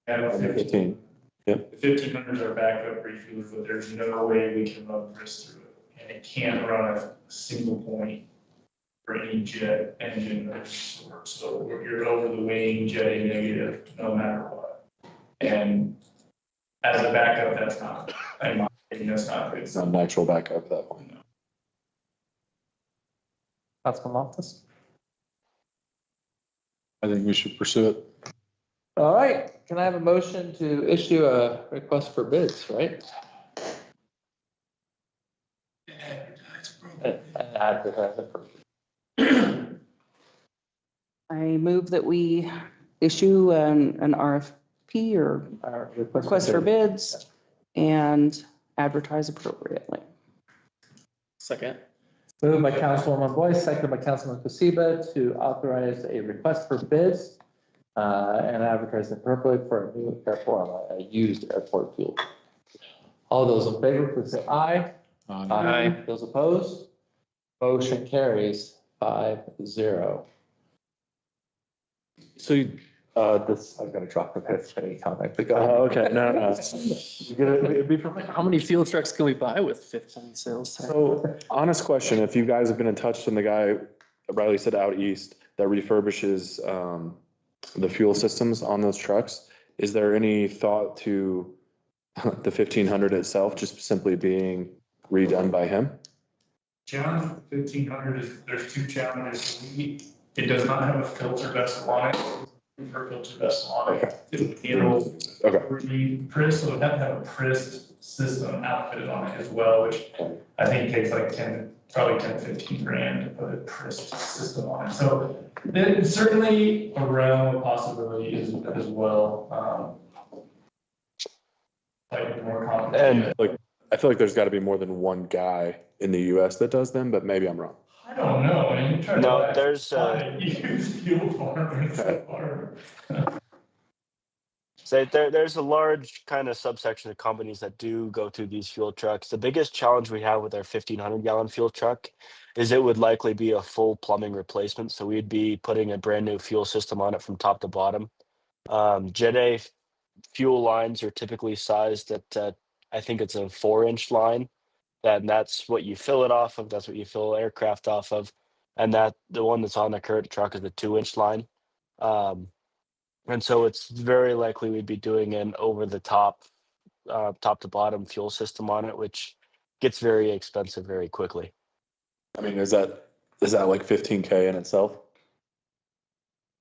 We have a 15. Yep. The 1,500 is our backup refueler, but there's no way we can run Chris through it. And it can't run a single point for any jet engine of any sort. So you're over the wing, jetting negative, no matter what. And as a backup, that's not, in my opinion, that's not good. It's not an actual backup at that point. Councilman Loftus? I think we should pursue it. All right, can I have a motion to issue a request for bids, right? I move that we issue an RFP or request for bids and advertise appropriately. Second. Moved by Councilwoman Boyce, seconded by Councilman Kusiba to authorize a request for bids and advertise appropriately for a new airport, a used airport fuel. All those in favor, please say aye. Aye. Those opposed? Motion carries 5-0. So I've got to drop the pitch any comment. But go ahead. okay, no. It'd be from- How many fuel trucks can we buy with 15 sales tax? So honest question, if you guys have been in touch with the guy, Riley said out east, that refurbishes the fuel systems on those trucks, is there any thought to the 1,500 itself just simply being redone by him? Challenge 1,500 is, there's two challenges. It does not have a filter vessel on it. For filter vessel on it. It'll pre-press, so it have to have a pressed system outfitted on it as well, which I think takes like probably 10, 15 grand to put a pressed system on it. So it's certainly a realm of possibility as well. Like more complicated. And like, I feel like there's got to be more than one guy in the US that does them, but maybe I'm wrong. I don't know, and you try to. No, buy there's, a used fuel farm, it's so hard. So there's a large kind of subsection of companies that do go through these fuel trucks. The biggest challenge we have with our 1,500-gallon fuel truck is it would likely be a full plumbing replacement. So we'd be putting a brand new fuel system on it from top to bottom. Jet A fuel lines are typically sized at, I think it's a 4-inch line. That's what you fill it off of. That's what you fill aircraft off of. And that the one that's on the current truck is the 2-inch line. And so it's very likely we'd be doing an over the top, top to bottom fuel system on it, which gets very expensive very quickly. I mean, is that like 15K in itself?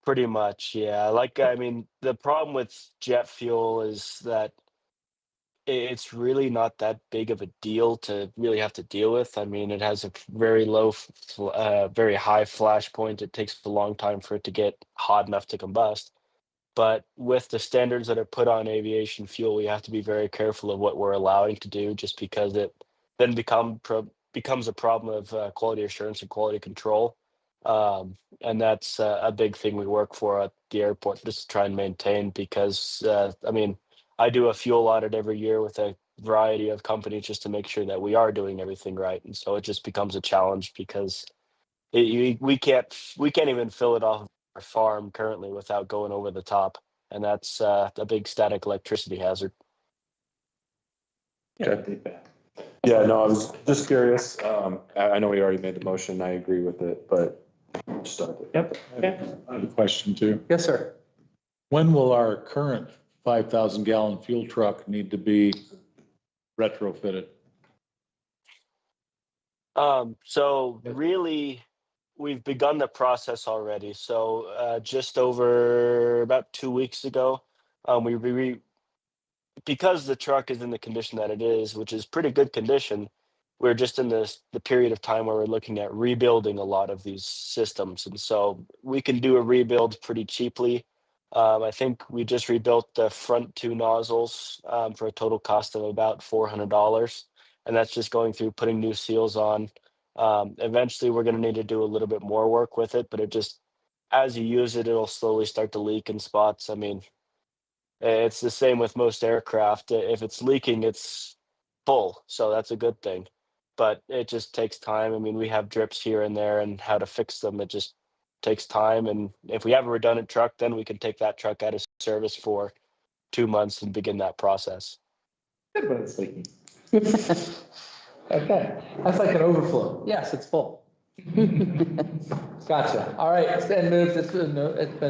Pretty much, yeah. I mean, the problem with jet fuel is that it's really not that big of a deal to really have to deal with. I mean, it has a very very high flash point. It takes a long time for it to get hot enough to combust. But with the standards that are put on aviation fuel, we have to be very careful of what we're allowing to do, just because it then becomes a problem of quality assurance and quality control. And that's a big thing we work for at the airport, just to try and maintain, because I mean, I do a fuel audit every year with a variety of companies just to make sure that we are doing everything right. And so it just becomes a challenge because we can't even fill it off our farm currently without going over the top, and that's a big static electricity hazard. Okay. Yeah, no, I was just curious. I know we already made the motion. I agree with it, but just. Yep, okay. I have a question too. Yes, sir. When will our current 5,000-gallon fuel truck need to be retrofitted? So really, we've begun the process already. So just over about 2 weeks ago, because the truck is in the condition that it is, which is pretty good condition, we're just in the period of time where we're looking at rebuilding a lot of these systems. And so we can do a rebuild pretty cheaply. I think we just rebuilt the front 2 nozzles for a total cost of about $400. And that's just going through putting new seals on. Eventually, we're going to need to do a little bit more work with it, but it just, as you use it, it'll slowly start to leak in spots. I mean, it's the same with most aircraft. If it's leaking, it's full, so that's a good thing. But it just takes time. I mean, we have drips here and there, and how to fix them, it just takes time. And if we have a redundant truck, then we can take that truck out of service for 2 months and begin that process. Good when it's leaking. Okay, that's like an overflow. Yes, it's full. Gotcha. All right, it's been moved, it's been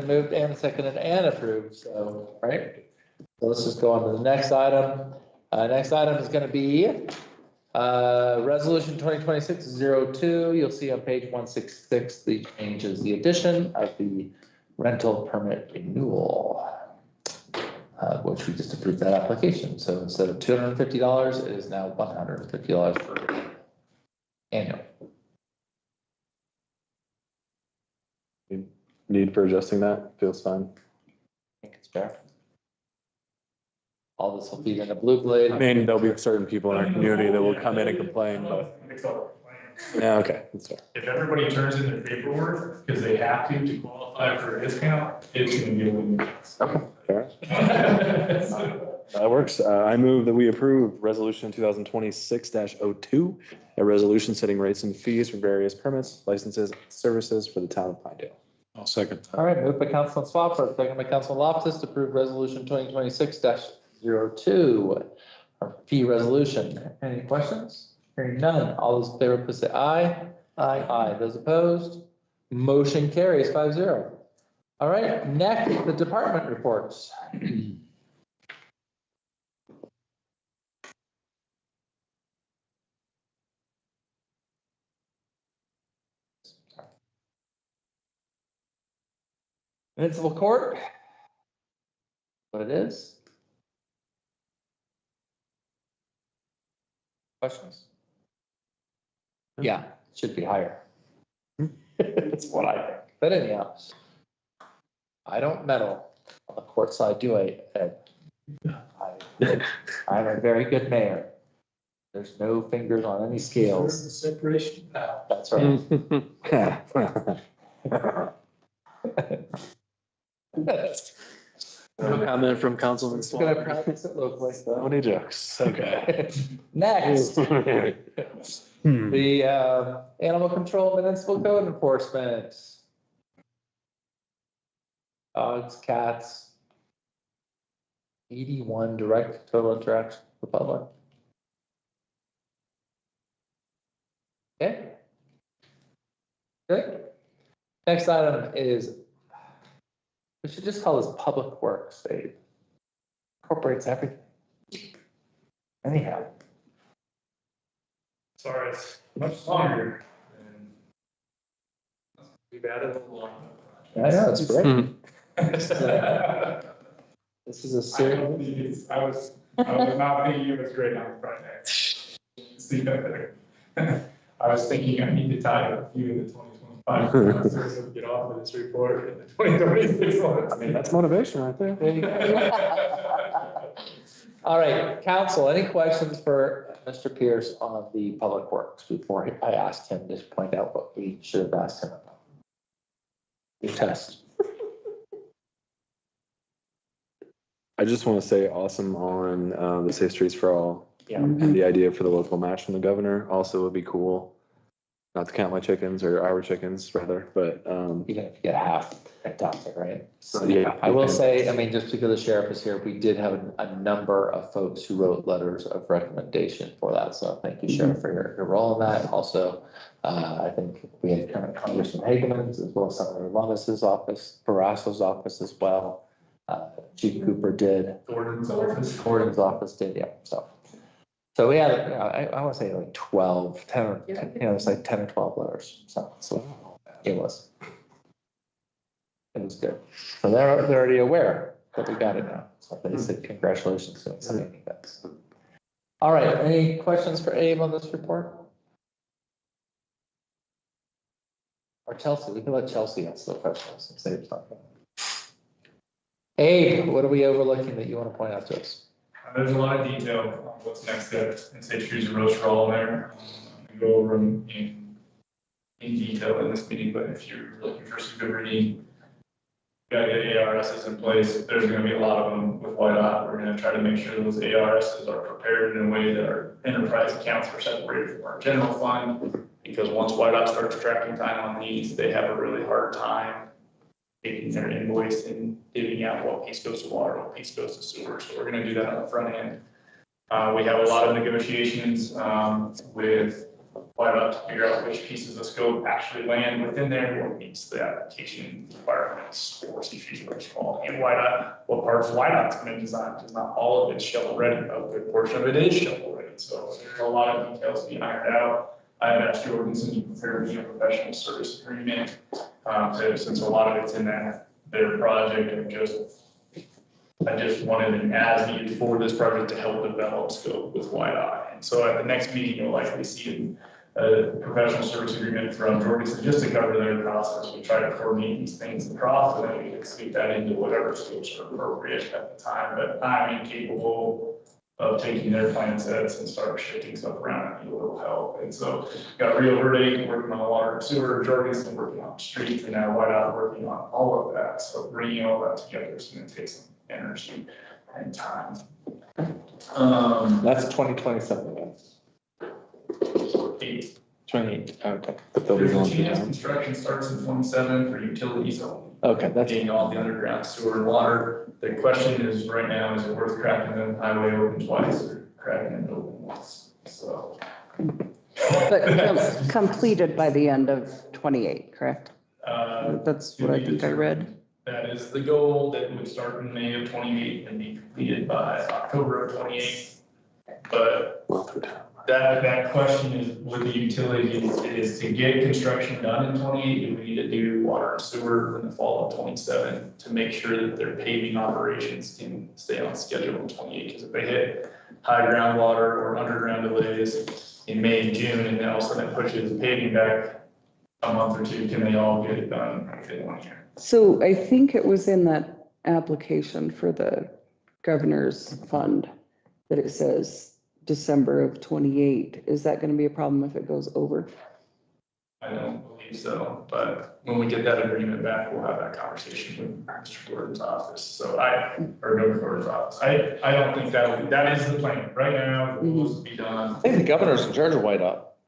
moved and seconded and approved, so, right? So let's just go on to the next item. Next item is gonna be Resolution 2026-02. You'll see on page 166, the changes, the addition of the rental permit renewal, which we just approved that application. So instead of $250, it is now $150 per annual. Need for adjusting that? Feels fine. I think it's fair. All this will feed into Blue Blade. I mean, there'll be certain people in our community that will come in and complain, but yeah, okay, that's fair. If everybody turns in their paperwork, because they have to qualify for a discount, it's gonna be a win. Okay, fair. That works. I move that we approve resolution 2026-02, a resolution setting rates and fees for various permits, licenses, and services for the town of Pinedale. I'll second that. All right, moved by Councilman Swafford, second by Councilman Loftus to approve resolution 2026-02, our fee resolution. Any questions? Hearing none. All those in favor, please say aye. Aye. Aye. Those opposed? Motion carries 5-0. All right, next, the department reports. Municipal court. What it is. Questions? Yeah, should be higher. That's what I think. But anyhow, I don't meddle on the court side, do I, Ed? I'm a very good mayor. There's no fingers on any scales. The separation now. That's right. No comment from Councilman Just gonna Swan. practice it locally. so. Funny jokes, okay. Next, the animal control municipal code enforcement. Dogs, cats. 81 direct total interaction with the public. Okay. Good. Next item is, we should just call this public works. It incorporates everything. Anyhow. Sorry, it's much longer. We've added a lot. I know, it's great. Hmm. This is a serious. I was not thinking it was great on Friday. See that there. I was thinking I need to tie up a few of the 2025 so we get off of this report in the 2026 ones. I mean, that's motivation right there. There you go. All right, council, any questions for Mr. Pierce on the public works before I asked him to point out what we should have asked him about? The test. I just want to say awesome on the Safe Streets for All. Yeah. And the idea for the local match from the governor also would be cool. Not to count my chickens or our chickens rather, but Even if you get half, fantastic, right? so yeah. I will say, I mean, just because the sheriff is here, we did have a number of folks who wrote letters of recommendation for that. So thank you, Sheriff, for your role in that. Also, I think we had Congressman Hageman's as well as Senator Lummis's office, Barrasso's office as well. Chief Cooper did. Gordon's office did, yeah, so we had, I want to say like 12, 10, or 10, it's like 10 or 12 letters, so it was good. So they're already aware that we got it now, so they said congratulations to us. All right, any questions for Abe on this report? Or Chelsea, we can let Chelsea answer the questions and save something. Abe, what are we overlooking that you want to point out to us? There's a lot of detail on what's next step in Safe Streets and Roads for All in there. We go over them in detail in this meeting, but if you're looking for some good reading, you gotta get ARSs in place. There's gonna be a lot of them with YDOT. We're gonna try to make sure those ARSs are prepared in a way that our enterprise accounts are separated from our general fund. Because once YDOT starts tracking time on these, they have a really hard time taking their invoice and divvying out what piece goes to water, what piece goes to sewer. So we're gonna do that on the front end. We have a lot of negotiations with YDOT to figure out which pieces of scope actually land within there, what meets the application requirements for Safe Streets and Roads for All and YDOT, what parts YDOT's gonna design, because not all of it's shovel ready, a good portion of it is shovel ready. So there's a lot of details to be ironed out. I've asked Jorgensen to prepare me a professional service agreement, since a lot of it's in their project, and I just wanted an as needed for this project to help develop scope with YDOT. And so at the next meeting, you'll likely see a professional service agreement from Jorgensen just to cover their process. We try to coordinate these things across, and then we can speak that into whatever scopes are appropriate at the time. But I'm incapable of taking their plan sets and start shifting stuff around. I need a little help. And so got Rio Verde working on water and sewer, Jorgensen working on streets, and now YDOT working on all of that. So bringing all that together is going to take some energy and time. That's 2027. 28, okay. But they'll be going GS down. construction starts in 27 for utilities only. Okay, that's. Getting all the underground sewer and water. The question is right now, is it worth cracking the highway open twice or cracking it open once? So. But completed by the end of 28, correct? That's what I think I read. That is the goal, that would start in May of 28 and be completed by October of 28. But that question is with the utilities is to get construction done in 28, do we need to do water and sewer in the fall of 27 to make sure that their paving operations can stay on schedule in 28? Because if they hit high groundwater or underground delays in May and June, and then all of a sudden it pushes paving back a month or two, can they all get it done within 1 year? So I think it was in that application for the governor's fund that it says December of 28. Is that going to be a problem if it goes over? I don't believe so, but when we get that agreement back, we'll have that conversation with Mr. Gordon's office. So or Governor Gordon's office. I don't think that is the plan. Right now, the rules to be done. I think the governor's in charge of White Up.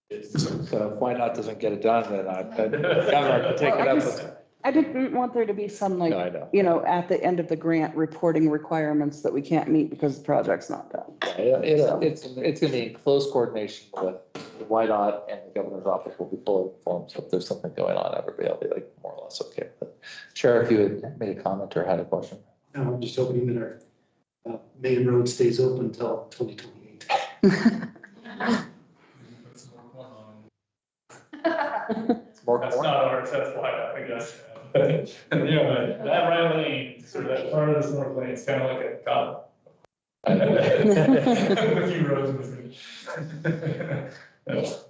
So if White Up doesn't get it done, then the governor can take it up with. I didn't want there to be some No, I know. at the end of the grant reporting requirements that we can't meet because the project's not done. It's gonna be in close coordination with the White Dot and the governor's office will be fully informed. So if there's something going on, everybody will be like more or less okay with it. Sheriff, you had made a comment or had a question? No, I'm just hoping that our main road stays open until 2028. That's not ours, that's White Up, I guess. Yeah, that right lane, sort of that part of this north lane, it's kind of like a cop. A few roads in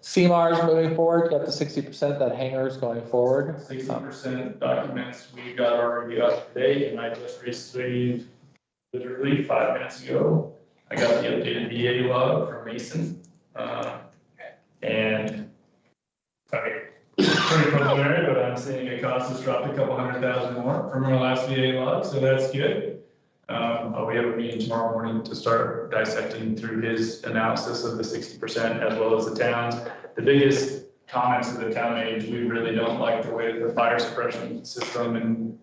CMAR's moving forward, got the 60%, that hangar's going forward. 60% documents we got already up today, and I just received, literally 5 minutes ago, I got the updated VA log from Mason. And sorry, pretty preliminary, but I'm seeing a cost has dropped a couple $100,000 more from our last VA log, so that's good. We have a meeting tomorrow morning to start dissecting through his analysis of the 60% as well as the towns. The biggest comments of the town made, we really don't like the way that the fire suppression system and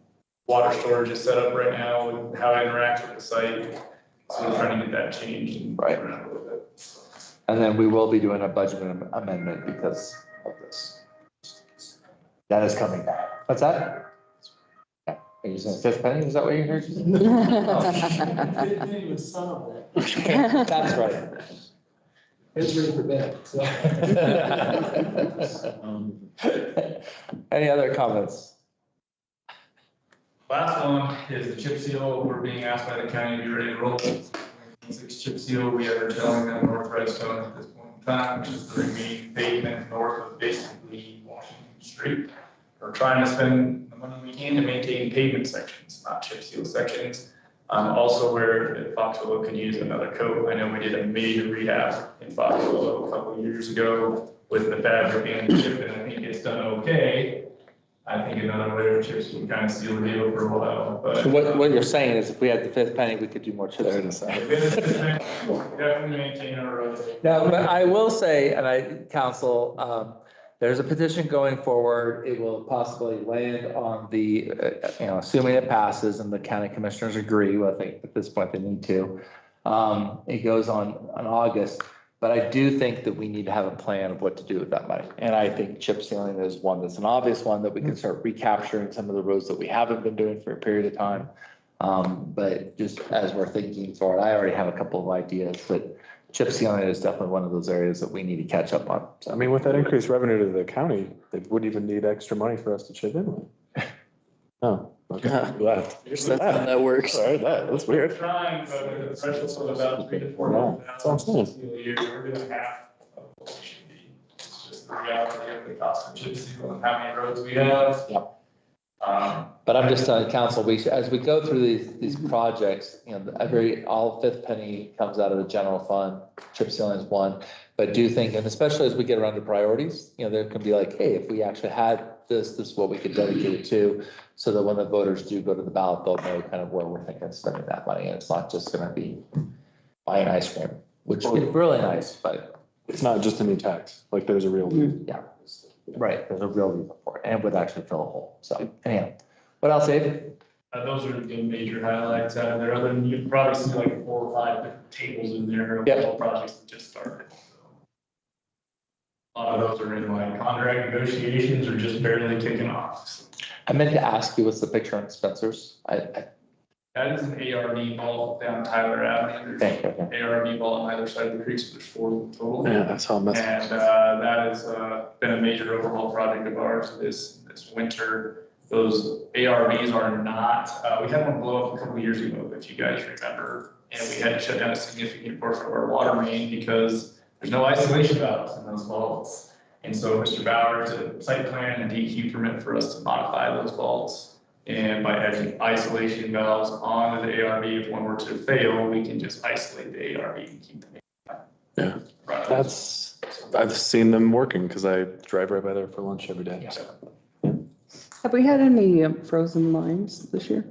water storage is set up right now and how it interacts with the site. So we're trying to get that changed and Right. around a little bit. And then we will be doing a budget amendment because of this. That is coming. What's that? Yeah. Are you saying fifth penny? Is that what you heard? Didn't even solve that. That's right. It's ready for bed, so. Any other comments? Last one is the chip seal. We're being asked by the county to be ready to roll. 6 chip seal, we are telling them North Redstone at this point in time, which is the remaining pavement north of basically Washington Street. We're trying to spend the money we can to maintain pavement sections, not chip seal sections. Also where Foxwillow could use another coat. I know we did a major rehab in Foxwillow a couple of years ago with the fabric and the chip, and I think it's done okay. I think another layer of chips would kind of seal the deal for a while, but. So what you're saying is if we had the fifth penny, we could do more chips. Definitely maintain our roads. Now, but I will say, and council, there's a petition going forward. It will possibly land on the, assuming it passes and the county commissioners agree, well, I think at this point they need to. It goes on August, but I do think that we need to have a plan of what to do with that money. And I think chip sealing is one that's an obvious one that we can start recapturing some of the roads that we haven't been doing for a period of time. But just as we're thinking forward, I already have a couple of ideas, but chip sealing is definitely one of those areas that we need to catch up on. I mean, with that increased revenue to the county, they wouldn't even need extra money for us to chip in with. Oh, okay. Left. That's how that works. Sorry, that's We're weird. trying, but the threshold's about 3 to 4 No, that's what I'm saying. a year. We're doing half of what we should be. It's just the reality of the cost of chip seal and how many roads we have. Yep. But I'm just telling council, as we go through these projects, all fifth penny comes out of the general fund, chip sealing is one. But do think, and especially as we get around to priorities, there can be like, hey, if we actually had this is what we could dedicate it to. So that when the voters do go to the ballot, they'll know kind of where we're thinking of spending that money. And it's not just gonna be buying ice cream, which is really nice, but. It's not just a new tax, like there's a real reason. Yeah, right, there's a real reason for it, and it would actually fill a hole, so anyhow. What else, Dave? Those are the major highlights out of there. Other than you probably see like 4 or 5 different tables in there of all projects that just started. A lot of those are in like contract negotiations or just barely kicking off. I meant to ask you, what's the picture on Spencer's? That is an ARV vault down Tyler Avenue. There's an ARV vault on either side of the creek, so there's 4 total. Yeah, that's how I'm And that has been a major overhaul project of ours this winter. Those ARVs are not, we had one blow up a couple of years ago, if you guys remember. And we had to shut down a significant portion of our water main because there's no isolation valves in those vaults. And so Mr. Bowers did a site plan and DEQ permit for us to modify those vaults. And by adding isolation valves onto the ARV, if one were to fail, we can just isolate the ARV and keep the main Yeah, I've seen them working because I drive right by there for lunch every day. So. Have we had any frozen lines this year?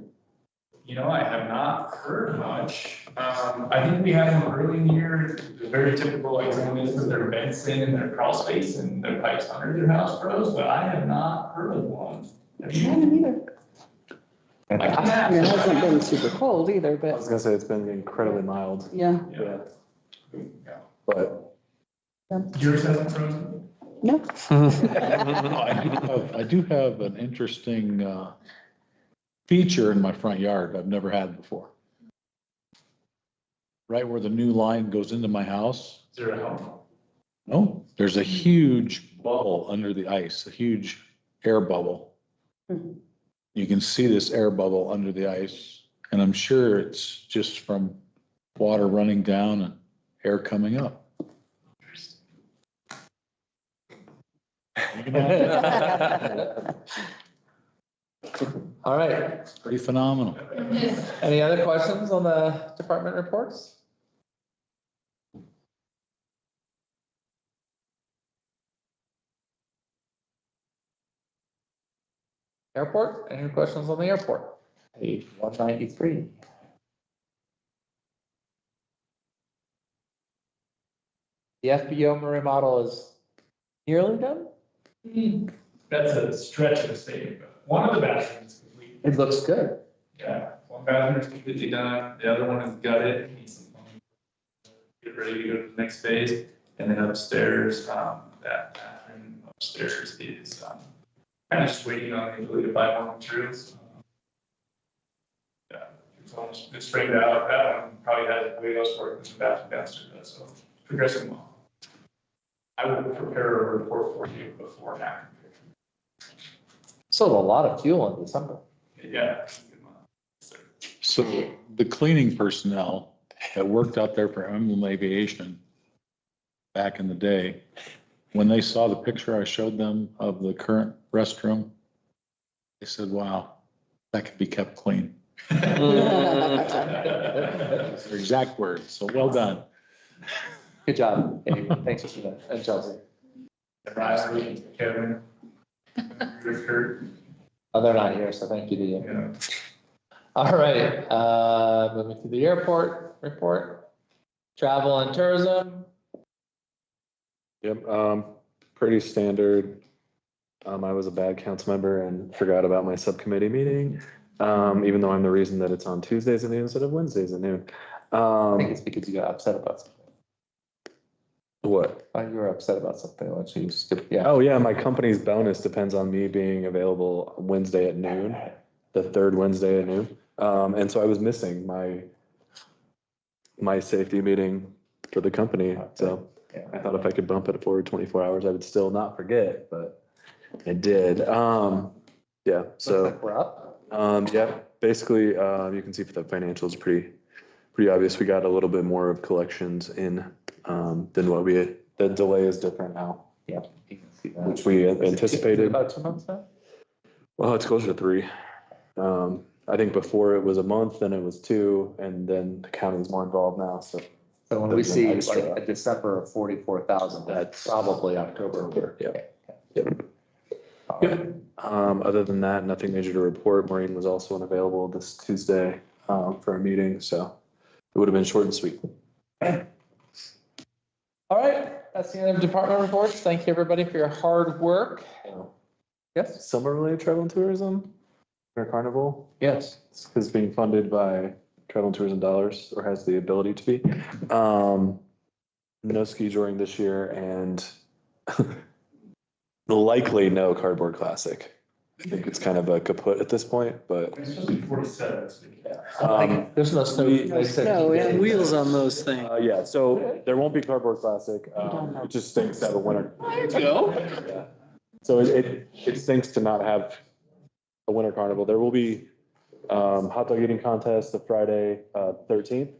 You know, I have not heard much. I think we had them early in the year, the very typical, like, someone is with their vents in and their crawl space and their pipes under their house froze, but I have not heard of one. Have you? Either. I can I ask. mean, it hasn't been super cold either, I but was gonna say it's been incredibly mild. yeah. Yeah. But. Yours hasn't frozen? No. I do have an interesting feature in my front yard I've never had before. Right where the new line goes into my house. Is there a help? No, there's a huge bubble under the ice, a huge air bubble. You can see this air bubble under the ice, and I'm sure it's just from water running down and air coming up. All right. Pretty phenomenal. Any other questions on the department reports? Airport, any questions on the airport? Page 193. The FBO remodel is nearly done? That's a stretch of a statement, but one of the bathrooms is complete. It looks good. Yeah, one bathroom is completely done, the other one is gutted, needs some plumbing. Get ready to go to the next phase, and then upstairs, that bathroom upstairs is, kind of just waiting on the ability to buy more materials. Yeah, it's almost, it's framed out, that one probably has way less work than the bathroom downstairs does, so it's progressing well. I will prepare a report for you before and after. Sold a lot of fuel in December. Yeah. So the cleaning personnel that worked out there for Emblem Aviation back in the day, when they saw the picture I showed them of the current restroom, they said, wow, that could be kept clean. That's their exact words. So well done. Good job, Dave. Thanks for that. And Chelsea. Riley, Kevin, Richard. Oh, they're not here, so thank you to you. Yeah. All right, moving to the airport report. Travel and tourism. Yep, pretty standard. I was a bad council member and forgot about my subcommittee meeting, even though I'm the reason that it's on Tuesdays at noon instead of Wednesdays at noon. I think it's because you got upset about something. What? You were upset about something, let's you skip, yeah. Oh, yeah, my company's bonus depends on me being available Wednesday at noon, the third Wednesday at noon. And so I was missing my safety meeting for the company, so I thought if I could bump it forward 24 hours, I would still not forget, but I did. Yeah, so. Looks like we're up. Yeah, basically, you can see for the financials, pretty obvious. We got a little bit more of collections in, than what we had. The delay is different now. Yeah, you can see that. Which we anticipated. About 2 months now? Well, it's closer to 3. I think before it was a month, then it was 2, and then the county's more involved now, so. So when we There's an see extra. like a December of 44,000, that's probably October. Yeah. Yep. Yep. Other than that, nothing major to report. Maureen was also unavailable this Tuesday, for a meeting, so it would have been short and sweet. All right, that's the end of department reports. Thank you, everybody, for your hard work. Yes? Summer related travel and tourism, or carnival, Yes. is being funded by travel and tourism dollars, or has the ability to be. No ski touring this year, and likely no cardboard classic. I think it's kind of a kaput at this point, but. It's supposed to be 47 this week. There's no snow. They said- No, we have wheels on those things. Yeah, so there won't be cardboard classic. It just stinks to have a winter. There you go. Yeah. So it stinks to not have a winter carnival. There will be hot dog eating contest the Friday 13th.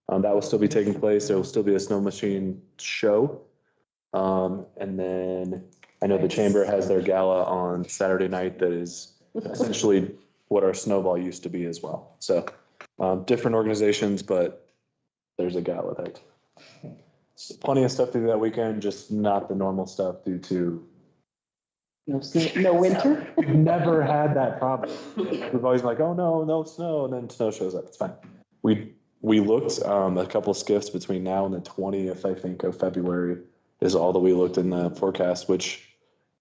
That will still be taking place. There will still be a snow machine show. And then I know the chamber has their gala on Saturday night that is essentially what our snowball used to be as well. So different organizations, but there's a gala that. Plenty of stuff to do that weekend, just not the normal stuff due to. No snow, no winter? We've never had that problem. We've always been like, oh, no snow, and then snow shows up. It's fine. We looked, a couple skiffs between now and the 20th, I think, of February is all that we looked in the forecast, which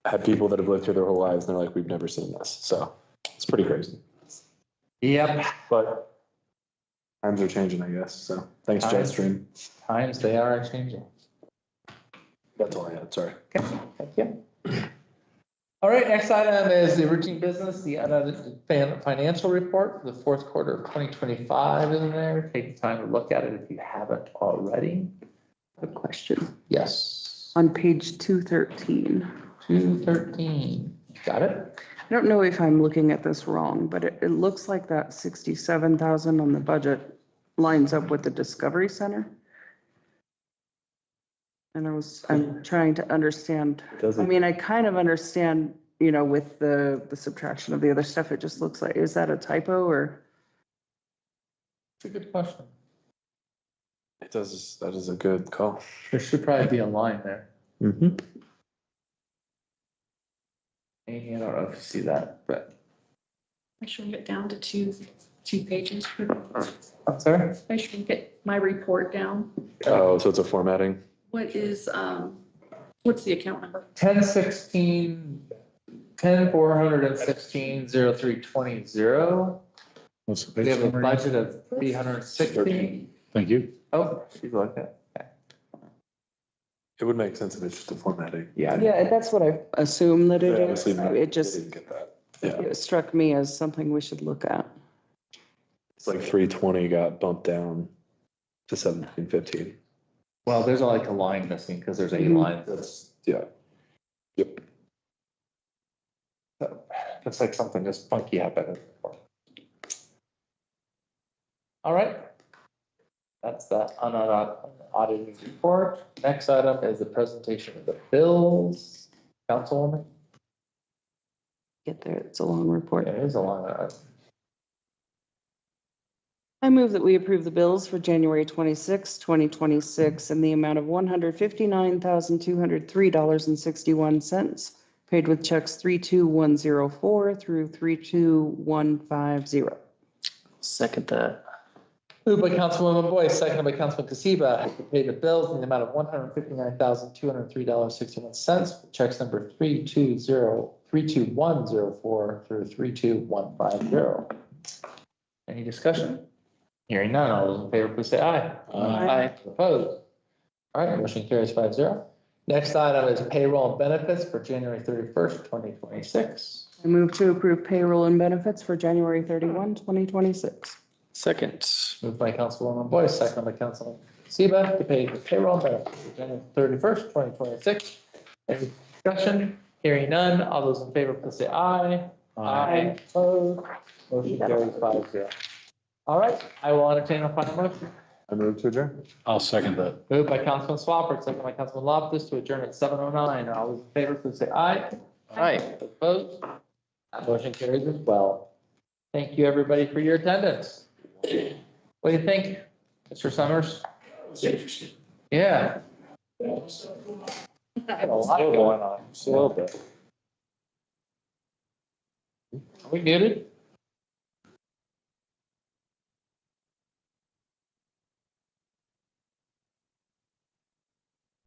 had people that have lived here their whole lives, and they're like, we've never seen this. So it's pretty crazy. Yep. But times are changing, I guess. So thanks, Jetstream. Times they are changing. That's all I had. Sorry. Okay, thank you. All right, next item is the routine business, the unaudited financial report for the fourth quarter of 2025 is in there. Take the time to look at it if you haven't already. A question Yes. on page 213. 213. Got it? I don't know if I'm looking at this wrong, but it looks like that 67,000 on the budget lines up with the Discovery Center. And I'm trying to understand, I mean, I kind of understand, you know, with the subtraction of the other stuff, it just looks like, is that a typo or? It's a good question. That is a good call. There should probably be a line there. Mm-hmm. Amy, I don't know if you see that, but. I shrink it down to two pages. I'm sorry? I shrink it, my report down. Oh, so it's a formatting. What is, what's the account number? 1016, 10,416, 0320. What's the We have a page number? budget of 360. Thank you. Oh, she's like that. Okay. It would make sense if it's just a formatting. Yeah. Yeah, that's what I assume that it Yeah, is. obviously, It just, didn't get that. Yeah. it struck me as something we should look at. It's like 320 got bumped down to 1715. Well, there's like a line missing because there's 8 lines. That's, yeah. Yep. Looks like something just funky happened. All right. That's the unaudited report. Next item is the presentation of the bills. Councilwoman? Get there, it's a long report. It is a long item. I move that we approve the bills for January 26, 2026 in the amount of $159,203.61, paid with checks 32104 through 32150. Second that. Moved by Councilwoman Boyce, seconded by Councilman Casiba, to pay the bills in the amount of $159,203.61. Checks number 32104 through 32150. Any discussion? Hearing none, all those in favor, please say aye. Aye. Opposed? All right, motion carries 5-0. Next item is payroll and benefits for January 31st, 2026. I move to approve payroll and benefits for January 31, 2026. Second. Moved by Councilwoman Boyce, seconded by Councilman Seba, to pay the payroll and benefits for January 31st, 2026. Any discussion? Hearing none, all those in favor, please say aye. Aye. Opposed? Motion carries 5-0. All right, I will entertain a final motion. I move to adjourn. I'll second that. Moved by Councilman Swafford, second by Councilman Loftus to adjourn at 7:09. All those in favor, please say aye. Aye. Opposed? That motion carries as well. Thank you, everybody, for your attendance. What do you think, Mr. Summers? Interesting. Yeah. Had a lot going on. Just a little bit. Are we muted?